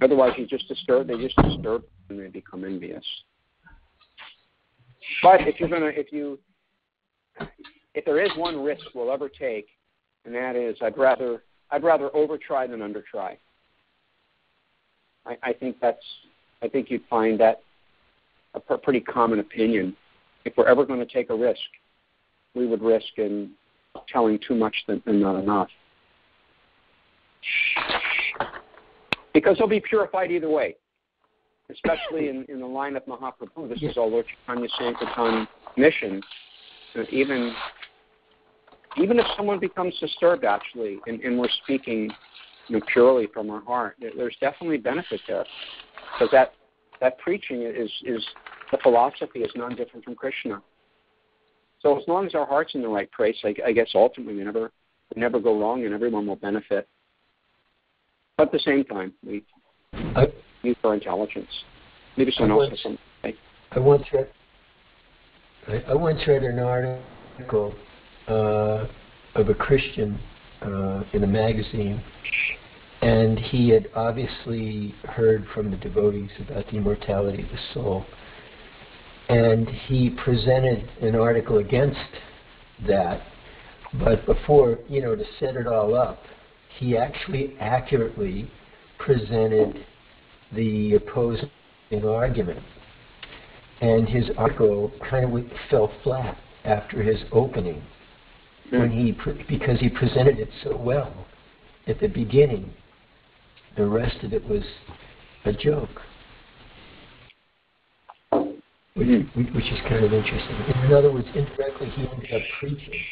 Otherwise, they just disturb, and they become envious. But if there is one risk we'll ever take, and that is I'd rather overtry than undertry. I think you'd find that a pretty common opinion. If we're ever going to take a risk, we would risk in telling too much than not enough. Because they'll be purified either way. Especially in the line of Mahaprabhu, this is all Lord Chaitanya Sankirtan mission. That even if someone becomes disturbed, actually, and we're speaking purely from our heart, there's definitely benefit there, because that preaching is the philosophy is none different from Krishna. So as long as our heart's in the right place, I guess ultimately we never go wrong and everyone will benefit. But at the same time, we use our intelligence. Maybe someone else has something to say. I once read an article of a Christian in a magazine, and he had obviously heard from the devotees about the immortality of the soul. And he presented an article against that, but before, to set it all up, he actually accurately presented the opposing argument. And his article kind of fell flat after his opening, because he presented it so well at the beginning. The rest of it was a joke. Which is kind of interesting. In other words, indirectly he ended up preaching.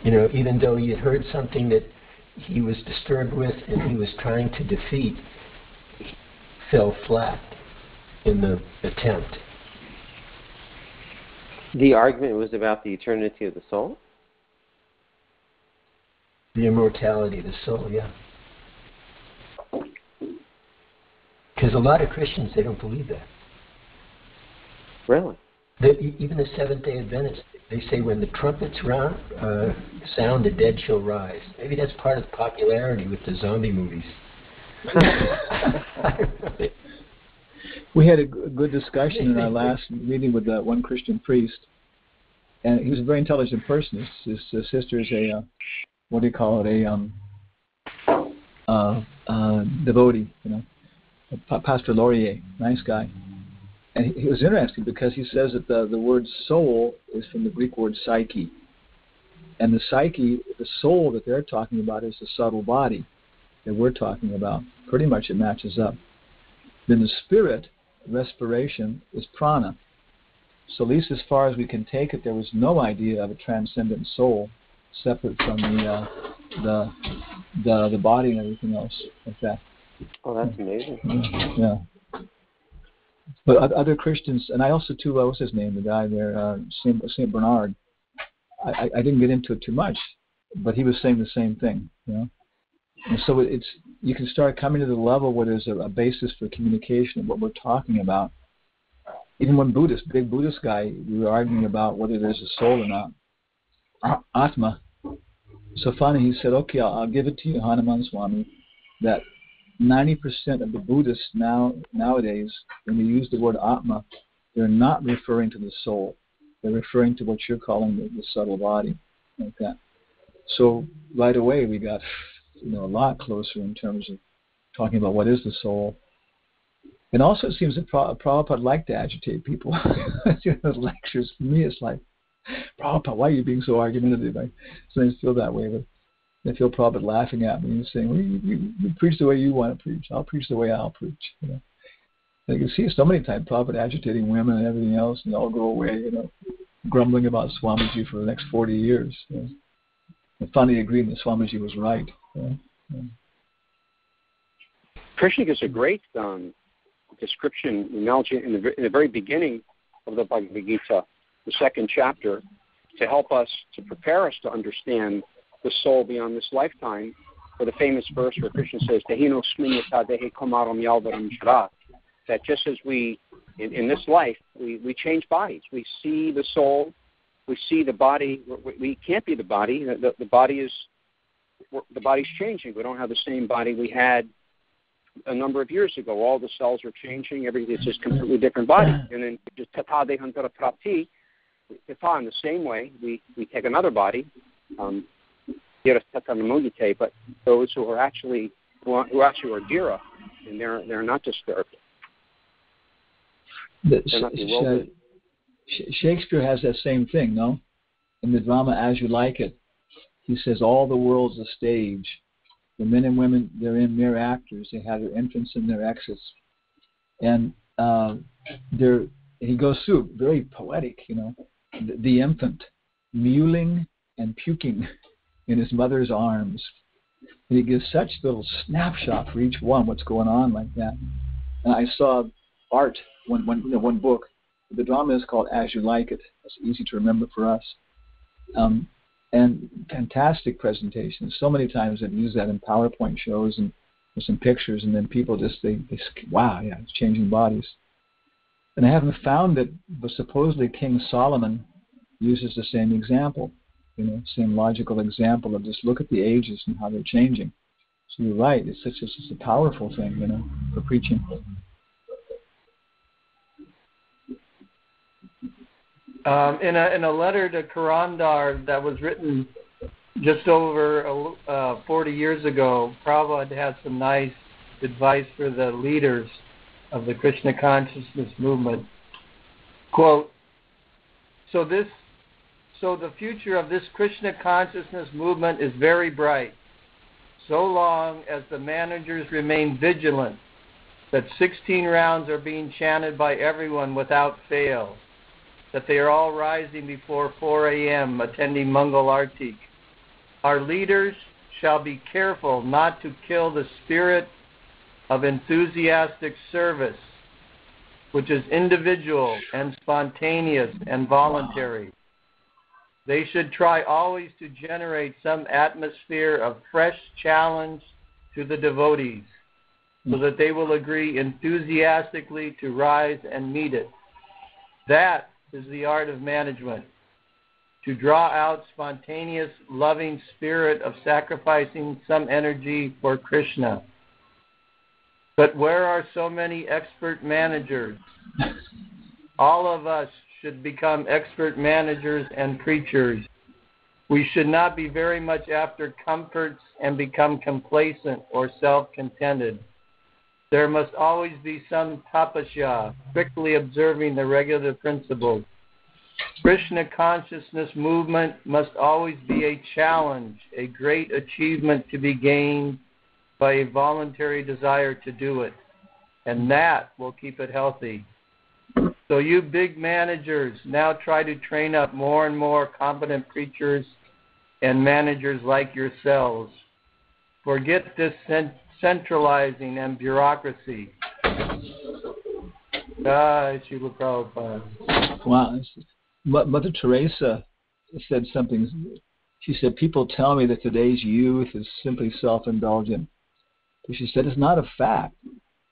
Even though he had heard something that he was disturbed with and he was trying to defeat, he fell flat in the attempt. The argument was about the eternity of the soul? The immortality of the soul, yeah. Because a lot of Christians, they don't believe that. Really? Even the Seventh-day Adventists, they say when the trumpets sound, the dead shall rise. Maybe that's part of the popularity with the zombie movies. We had a good discussion in our last meeting with one Christian priest, and he was a very intelligent person. His sister is a devotee, Pastor Laurier, nice guy. And he was interesting because he says that the word soul is from the Greek word psyche. And the psyche, the soul that they're talking about is the subtle body that we're talking about. Pretty much it matches up. Then the spirit, respiration, is prana. So at least as far as we can take it, there was no idea of a transcendent soul separate from the body and everything else like that. Oh, that's amazing. Yeah. But other Christians, and I also too, what's his name, the guy there, Saint Bernard, I didn't get into it too much, but he was saying the same thing, And so you can start coming to the level where there's a basis for communication of what we're talking about. Even when big Buddhist guy, we were arguing about whether there's a soul or not. Atma. So finally he said, okay, I'll give it to you, Hanuman Swami, that 90% of the Buddhists nowadays, when they use the word Atma, they're not referring to the soul. They're referring to what you're calling the subtle body, like that. So right away we got a lot closer in terms of talking about what is the soul. And also it seems that Prabhupada liked to agitate people. Those lectures, for me it's like, Prabhupada, why are you being so argumentative? I sometimes feel that way, but I feel Prabhupada laughing at me and saying, well, you preach the way you want to preach. I'll preach the way I'll preach. And you can see so many times Prabhupada agitating women and everything else, and they all go away, grumbling about Swamiji for the next 40 years. And finally agreeing that Swamiji was right. Krishna gives a great description, analogy in the very beginning of the Bhagavad Gita, the second chapter, to help us, to prepare us to understand the soul beyond this lifetime, for the famous verse where Krishna says, Tehino sminyata dehe komaram yalvaram jara, that just as we, in this life, we change bodies. We see the soul, we see the body. We can't be the body. The body's changing. We don't have the same body we had a number of years ago. All the cells are changing. It's just a completely different body. And then just tata dehantara prapti, in the same way, we take another body, but those who actually are dira, and they're not disturbed. Shakespeare has that same thing, no? In the drama As You Like It, he says all the world's a stage. The men and women, they're in mere actors. They have their entrance and their exits. And he goes through, very poetic, the infant mewling and puking in his mother's arms. And he gives such little snapshot for each one, what's going on like that. And I saw art, one book. The drama is called As You Like It. It's easy to remember for us. And fantastic presentations. So many times I've used that in PowerPoint shows and with some pictures, and then people just, they wow, yeah, it's changing bodies. And I haven't found that, but supposedly King Solomon uses the same example, same logical example of just look at the ages and how they're changing. So you're right, it's such a powerful thing, for preaching. In a letter to Karandar that was written just over 40 years ago, Prabhupada has some nice advice for the leaders of the Krishna consciousness movement. Quote, so the future of this Krishna consciousness movement is very bright, so long as the managers remain vigilant that 16 rounds are being chanted by everyone without fail, that they are all rising before 4 a.m. attending Mangal Artik. Our leaders shall be careful not to kill the spirit of enthusiastic service, which is individual and spontaneous and voluntary. They should try always to generate some atmosphere of fresh challenge to the devotees, so that they will agree enthusiastically to rise and meet it. That is the art of management, to draw out spontaneous, loving spirit of sacrificing some energy for Krishna. But where are so many expert managers? All of us should become expert managers and preachers. We should not be very much after comforts and become complacent or self-contented. There must always be some tapasya, strictly observing the regular principles. Krishna consciousness movement must always be a challenge, a great achievement to be gained by a voluntary desire to do it. And that will keep it healthy. So you big managers now try to train up more and more competent preachers and managers like yourselves. Forget this centralizing and bureaucracy. Srila Prabhupada. Wow. Mother Teresa said something. She said, people tell me that today's youth is simply self-indulgent. But she said, it's not a fact.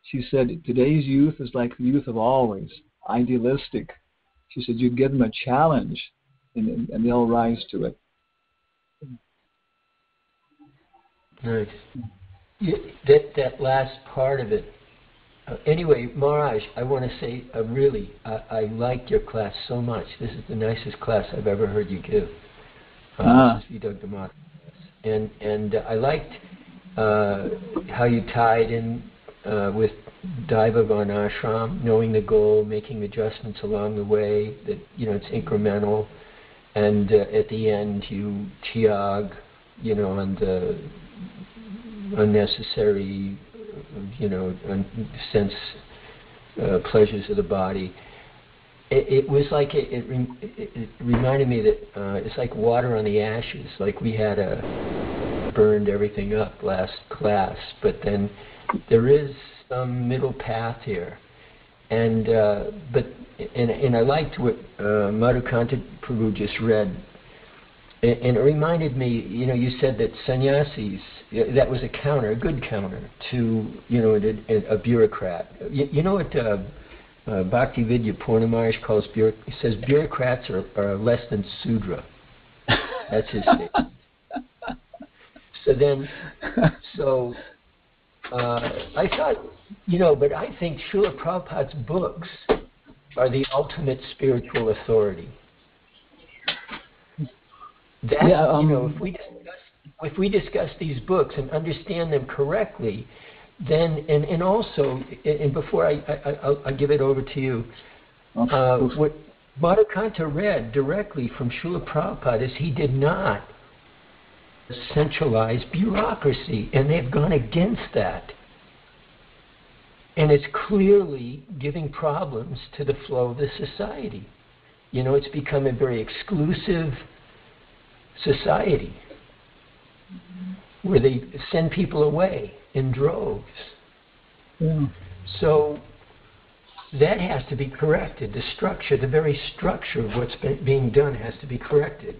She said, today's youth is like the youth of always, idealistic. She said, you give them a challenge and they'll rise to it. Nice. That last part of it. Anyway, Maharaj, I want to say, really, I liked your class so much. This is the nicest class I've ever heard you give. And I liked how you tied in with Daiva Varnashram, knowing the goal, making adjustments along the way, that, it's incremental. And at the end, you tiag, on the unnecessary, sense pleasures of the body. It was like it reminded me that it's like water on the ashes. Like we had burned everything up last class, but then there is some middle path here, and I liked what Madhukanta Prabhu just read. And it reminded me, you said that sannyasis, that was a good counter to, a bureaucrat. You know what Bhaktividya Purnamarish calls bureaucrats? He says bureaucrats are less than Sudra. That's his statement. I thought, but I think Srila Prabhupada's books are the ultimate spiritual authority. If we discuss these books and understand them correctly, then and also before I give it over to you, what Madhukanta read directly from Srila Prabhupada is he did not centralize bureaucracy, and they've gone against that, and it's clearly giving problems to the flow of the society. It's become a very exclusive society where they send people away in droves. Yeah. So that has to be corrected. The structure, the very structure of what's being done has to be corrected.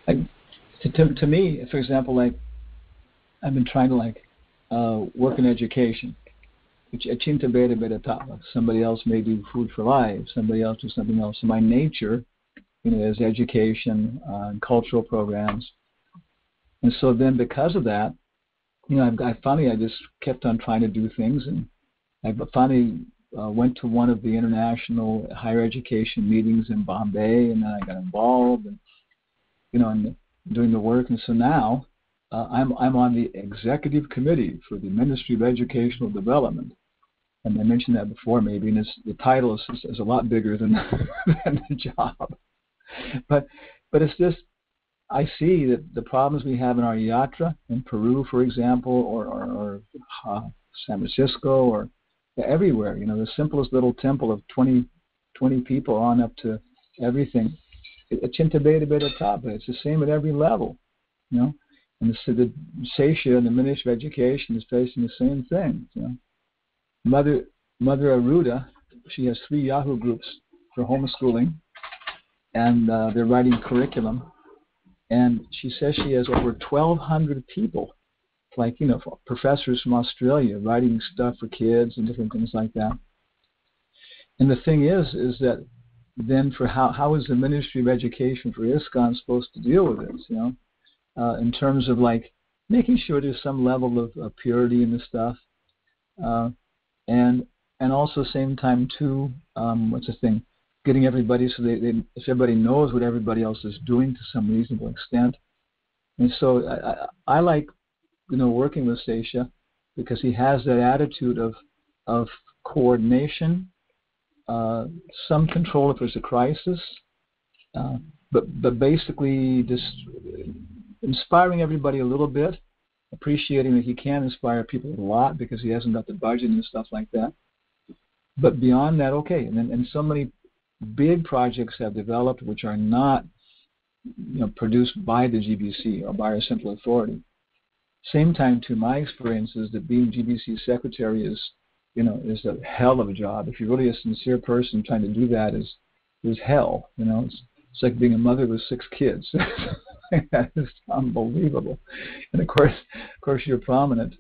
To me, for example, like I've been trying to work in education. Somebody else may do food for life. Somebody else do something else. So my nature, is education and cultural programs. And so then because of that, I just kept on trying to do things, and I finally went to one of the international higher education meetings in Bombay, and then I got involved, and and doing the work. And so now I'm on the executive committee for the Ministry of Educational Development, and I mentioned that before maybe, and the title is a lot bigger than than the job, but it's just. I see that the problems we have in our yatra in Peru, for example, or San Francisco, or everywhere, the simplest little temple of 20 people on up to everything. It's the same at every level, And the Sesha and the Ministry of Education is facing the same thing. Mother Aruda, she has 3 Yahoo groups for homeschooling, and they're writing curriculum. And she says she has over 1,200 people, professors from Australia writing stuff for kids and different things like that. And the thing is that then for how is the Ministry of Education for ISKCON supposed to deal with this, in terms of making sure there's some level of purity in the stuff, and also same time too, getting everybody so if everybody knows what everybody else is doing to some reasonable extent. And so I like, working with Sesha because he has that attitude of coordination, some control if there's a crisis, but basically just inspiring everybody a little bit, appreciating that he can inspire people a lot because he hasn't got the budget and stuff like that. But beyond that, okay. And so many big projects have developed which are not produced by the GBC or by our central authority. Same time, to my experience, is that being GBC secretary is a hell of a job. If you're really a sincere person, trying to do that is hell. It's like being a mother with 6 kids. That is unbelievable. And of course, you're prominent.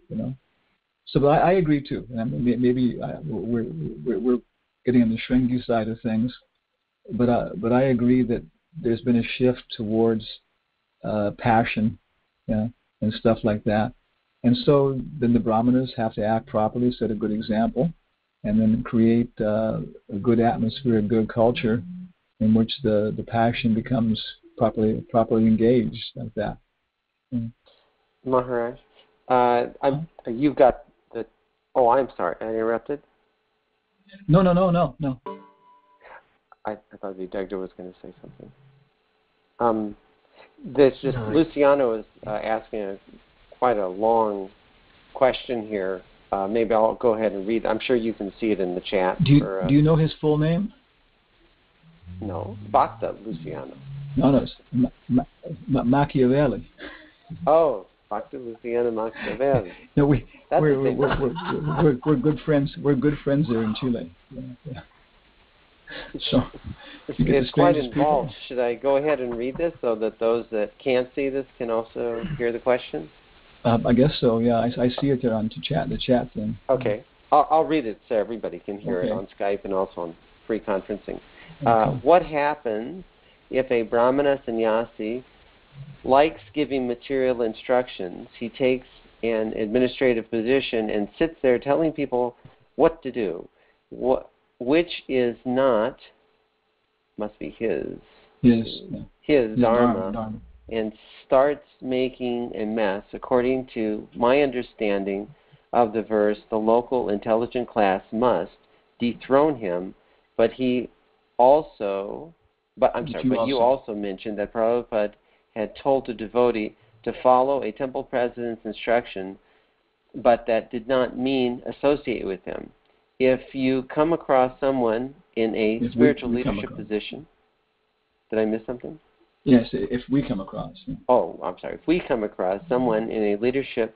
So, but I agree too. Maybe we're getting on the Shringi side of things. But I agree that there's been a shift towards passion, and stuff like that. And so then the brāhmaṇas have to act properly, set a good example, and then create a good atmosphere, a good culture in which the passion becomes properly engaged like that. Maharaj, you've got the... Oh, I'm sorry. I interrupted? No. I thought the Dagda was going to say something. Luciano is asking quite a long question here. Maybe I'll go ahead and read. I'm sure you can see it in the chat. Do you know his full name? No, Bhakta Luciano. No, it's Machiavelli. Oh, Bhakta Luciano Machiavelli. No, we're good friends. We're good friends there in Chile. Yeah. So it's quite involved. People. Should I go ahead and read this so that those that can't see this can also hear the question? I guess so. Yeah, I see it there on the chat thing. Okay, I'll read it so everybody can hear it on Skype and also on free conferencing. Okay. What happens if a brāhmana sannyasi likes giving material instructions? He takes an administrative position and sits there telling people what to do. Which is not, must be his dharma, and starts making a mess. According to my understanding of the verse, the local intelligent class must dethrone him, but you also mentioned that Prabhupada had told a devotee to follow a temple president's instruction, but that did not mean associate with him. If you come across someone in a spiritual leadership position, did I miss something? Yes, if we come across. Yeah. Oh, I'm sorry. If we come across someone in a leadership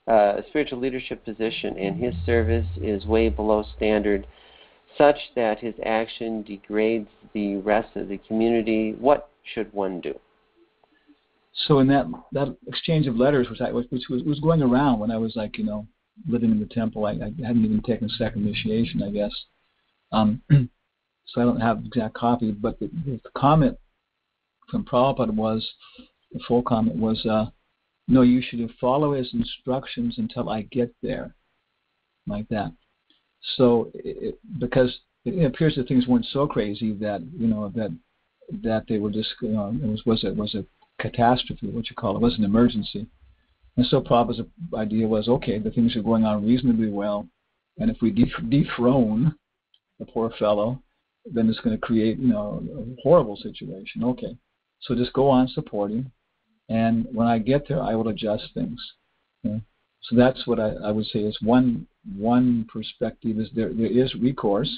a spiritual leadership position and his service is way below standard, such that his action degrades the rest of the community, what should one do? So in that exchange of letters, which was going around when I was living in the temple, I hadn't even taken a second initiation, I guess. So I don't have the exact copy, but the comment from Prabhupada was, the full comment was, no, you should follow his instructions until I get there, like that. So because it appears that things weren't so crazy that that they were just it was a catastrophe, what you call it, was an emergency. And so Prabhupada's idea was, okay, the things are going on reasonably well, and if we dethrone the poor fellow, then it's going to create a horrible situation. Okay, so just go on supporting, and when I get there, I will adjust things. So that's what I would say is one perspective is there is recourse.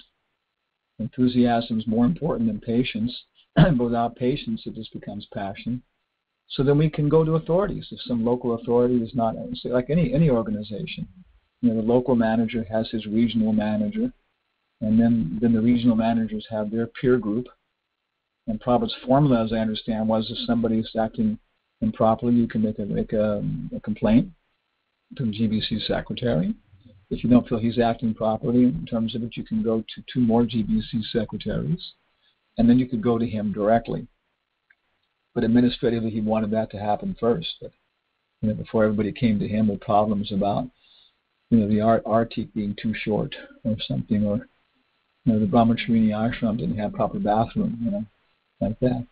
Enthusiasm is more important than patience. But without patience, it just becomes passion. So then we can go to authorities. If some local authority is not, like any organization, the local manager has his regional manager, and then the regional managers have their peer group. And Prabhupada's formula, as I understand, was if somebody is acting improperly, you can make a complaint to the GBC secretary. If you don't feel he's acting properly in terms of it, you can go to 2 more GBC secretaries, and then you could go to him directly. But administratively, he wanted that to happen first. But, before everybody came to him with problems about, the artik being too short or something, or the Brahmacharini ashram didn't have proper bathroom, like that.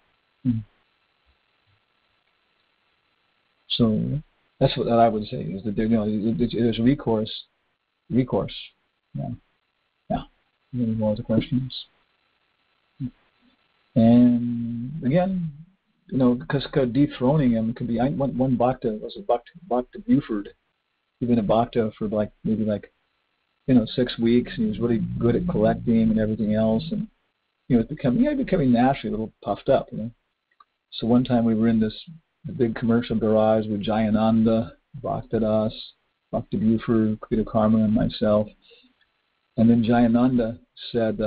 So that's what I would say is that there's recourse. Yeah. Any more other questions? And again, because dethroning him could be. One bhakta was a bhakta Buford, even a bhakta for maybe 6 weeks, and he was really good at collecting and everything else, and it's becoming naturally a little puffed up. So one time we were in the big commercial garage with Jayananda, Bhaktadas, Bhakta Buford, Krita Karma, and myself, and then Jayananda said,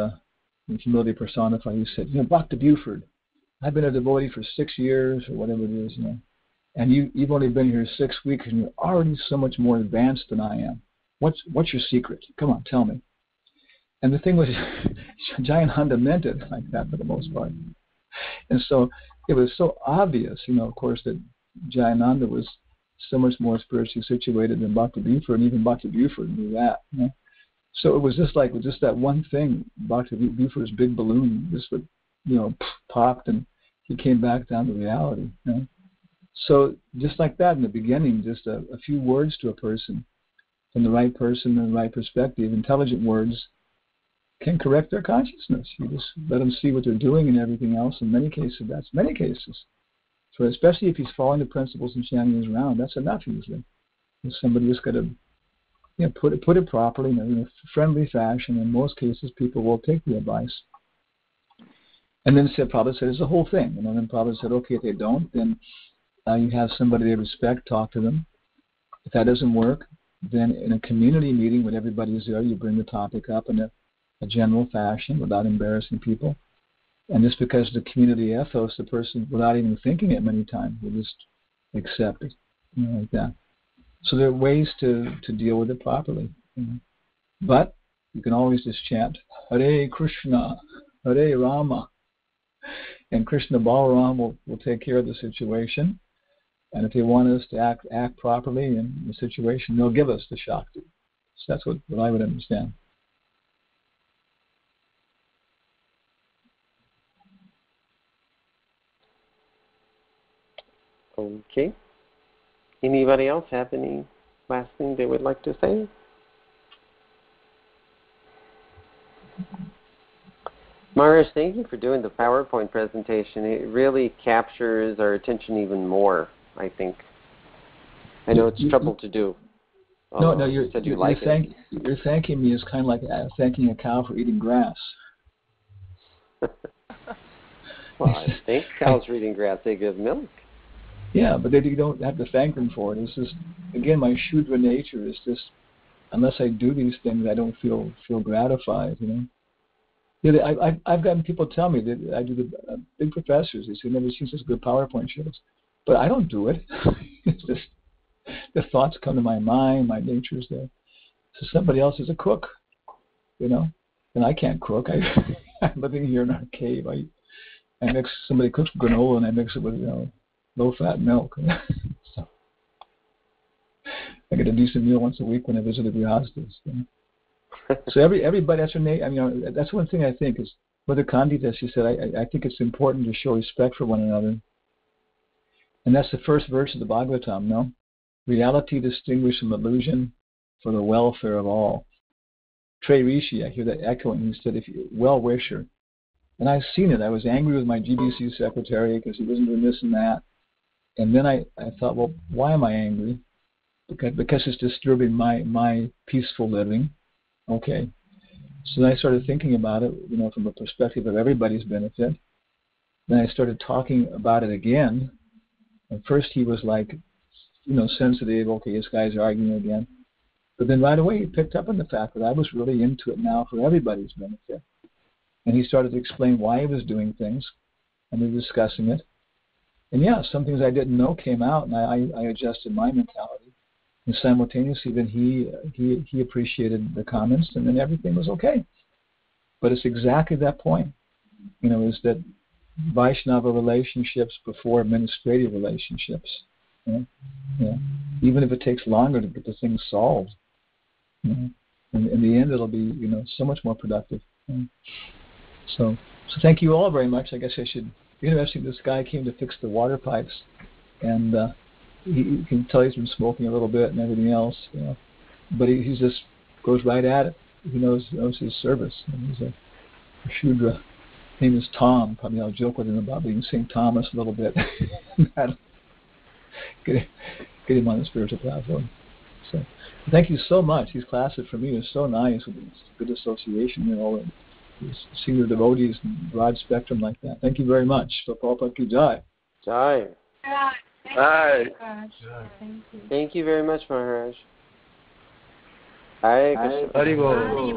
in humility personified, he said, Bhakta Buford, I've been a devotee for 6 years or whatever it is, and you've only been here 6 weeks, and you're already so much more advanced than I am. What's your secret? Come on, tell me. And the thing was, Jayananda meant it like that for the most part. And so it was so obvious, of course, that Jayananda was so much more spiritually situated than Bhakta Buford, and even Bhakta Buford knew that. So it was just that one thing, Bhakta Buford's big balloon just would, popped, and he came back down to reality. So just like that in the beginning, just a few words to a person, from the right person and the right perspective, intelligent words can correct their consciousness. You just let them see what they're doing and everything else. In many cases, that's many cases. So especially if he's following the principles and chanting his round, that's enough usually. If somebody just got to put it properly in a friendly fashion. In most cases, people will take the advice. And then Prabhupada said, it's the whole thing. And then Prabhupada said, okay, if they don't, then you have somebody they respect, talk to them. If that doesn't work, then in a community meeting when everybody's there, you bring the topic up in a general fashion without embarrassing people. And just because of the community ethos, the person, without even thinking it many times, will just accept it, like that. So there are ways to deal with it properly. But you can always just chant, Hare Krishna, Hare Rama. And Krishna Balaram will take care of the situation. And if they want us to act properly in the situation, they'll give us the Shakti. So that's what I would understand. Okay. Anybody else have any last thing they would like to say? Maharaj, thank you for doing the PowerPoint presentation. It really captures our attention even more, I think. I know it's trouble to do. No, you're thanking me is kind of like thanking a cow for eating grass. Well, I think cows are eating grass. They give milk. Yeah, but they don't have to thank them for it. It's just, again, my Shudra nature is just, unless I do these things, I don't feel gratified, you know. Yeah, I've gotten people tell me that I do the big professors. They say, never seen such good PowerPoint shows. But I don't do it. It's just the thoughts come to my mind, my nature's there. So somebody else is a cook, you know, and I can't cook. I'm living here in our cave. Somebody cooks granola and I mix it with, you know, low-fat milk. So I get a decent meal once a week when I visit the grihastas. You know? So everybody, that's her name. I mean, that's one thing I think is, Mother Candida, she said, I think it's important to show respect for one another. And that's the first verse of the Bhagavatam, no? Reality distinguished from illusion for the welfare of all. Trey Rishi, I hear that echoing. He said, if you well-wisher. And I've seen it. I was angry with my GBC secretary because he wasn't doing this and that. And then I thought, well, why am I angry? Because it's disturbing my peaceful living. Okay. So then I started thinking about it, you know, from a perspective of everybody's benefit. Then I started talking about it again. And first he was like, you know, sensitive. Okay, this guy's arguing again. But then right away he picked up on the fact that I was really into it now for everybody's benefit. And he started to explain why he was doing things, and we were discussing it. And yeah, some things I didn't know came out, and I adjusted my mentality. And simultaneously, then he appreciated the comments, and then everything was okay. But it's exactly that point, you know, is that Vaishnava relationships before administrative relationships. You know, even if it takes longer to get the thing solved, you know, in the end it'll be, you know, so much more productive. You know? So thank you all very much. I guess I should. Interesting. This guy came to fix the water pipes, and you can tell he's been smoking a little bit and everything else, you know. But he just goes right at it. He knows his service. And he's a Shudra. His name is Tom. Probably I'll joke with him about being St. Thomas a little bit. Get him on the spiritual platform. So thank you so much. These classes for me are so nice. It's a good association, you know. And senior devotees and broad spectrum like that. Thank you very much. So Prabhupada ki jai. Jai. Bye. Thank you very much, Maharaj. Hare Krishna. Haribol.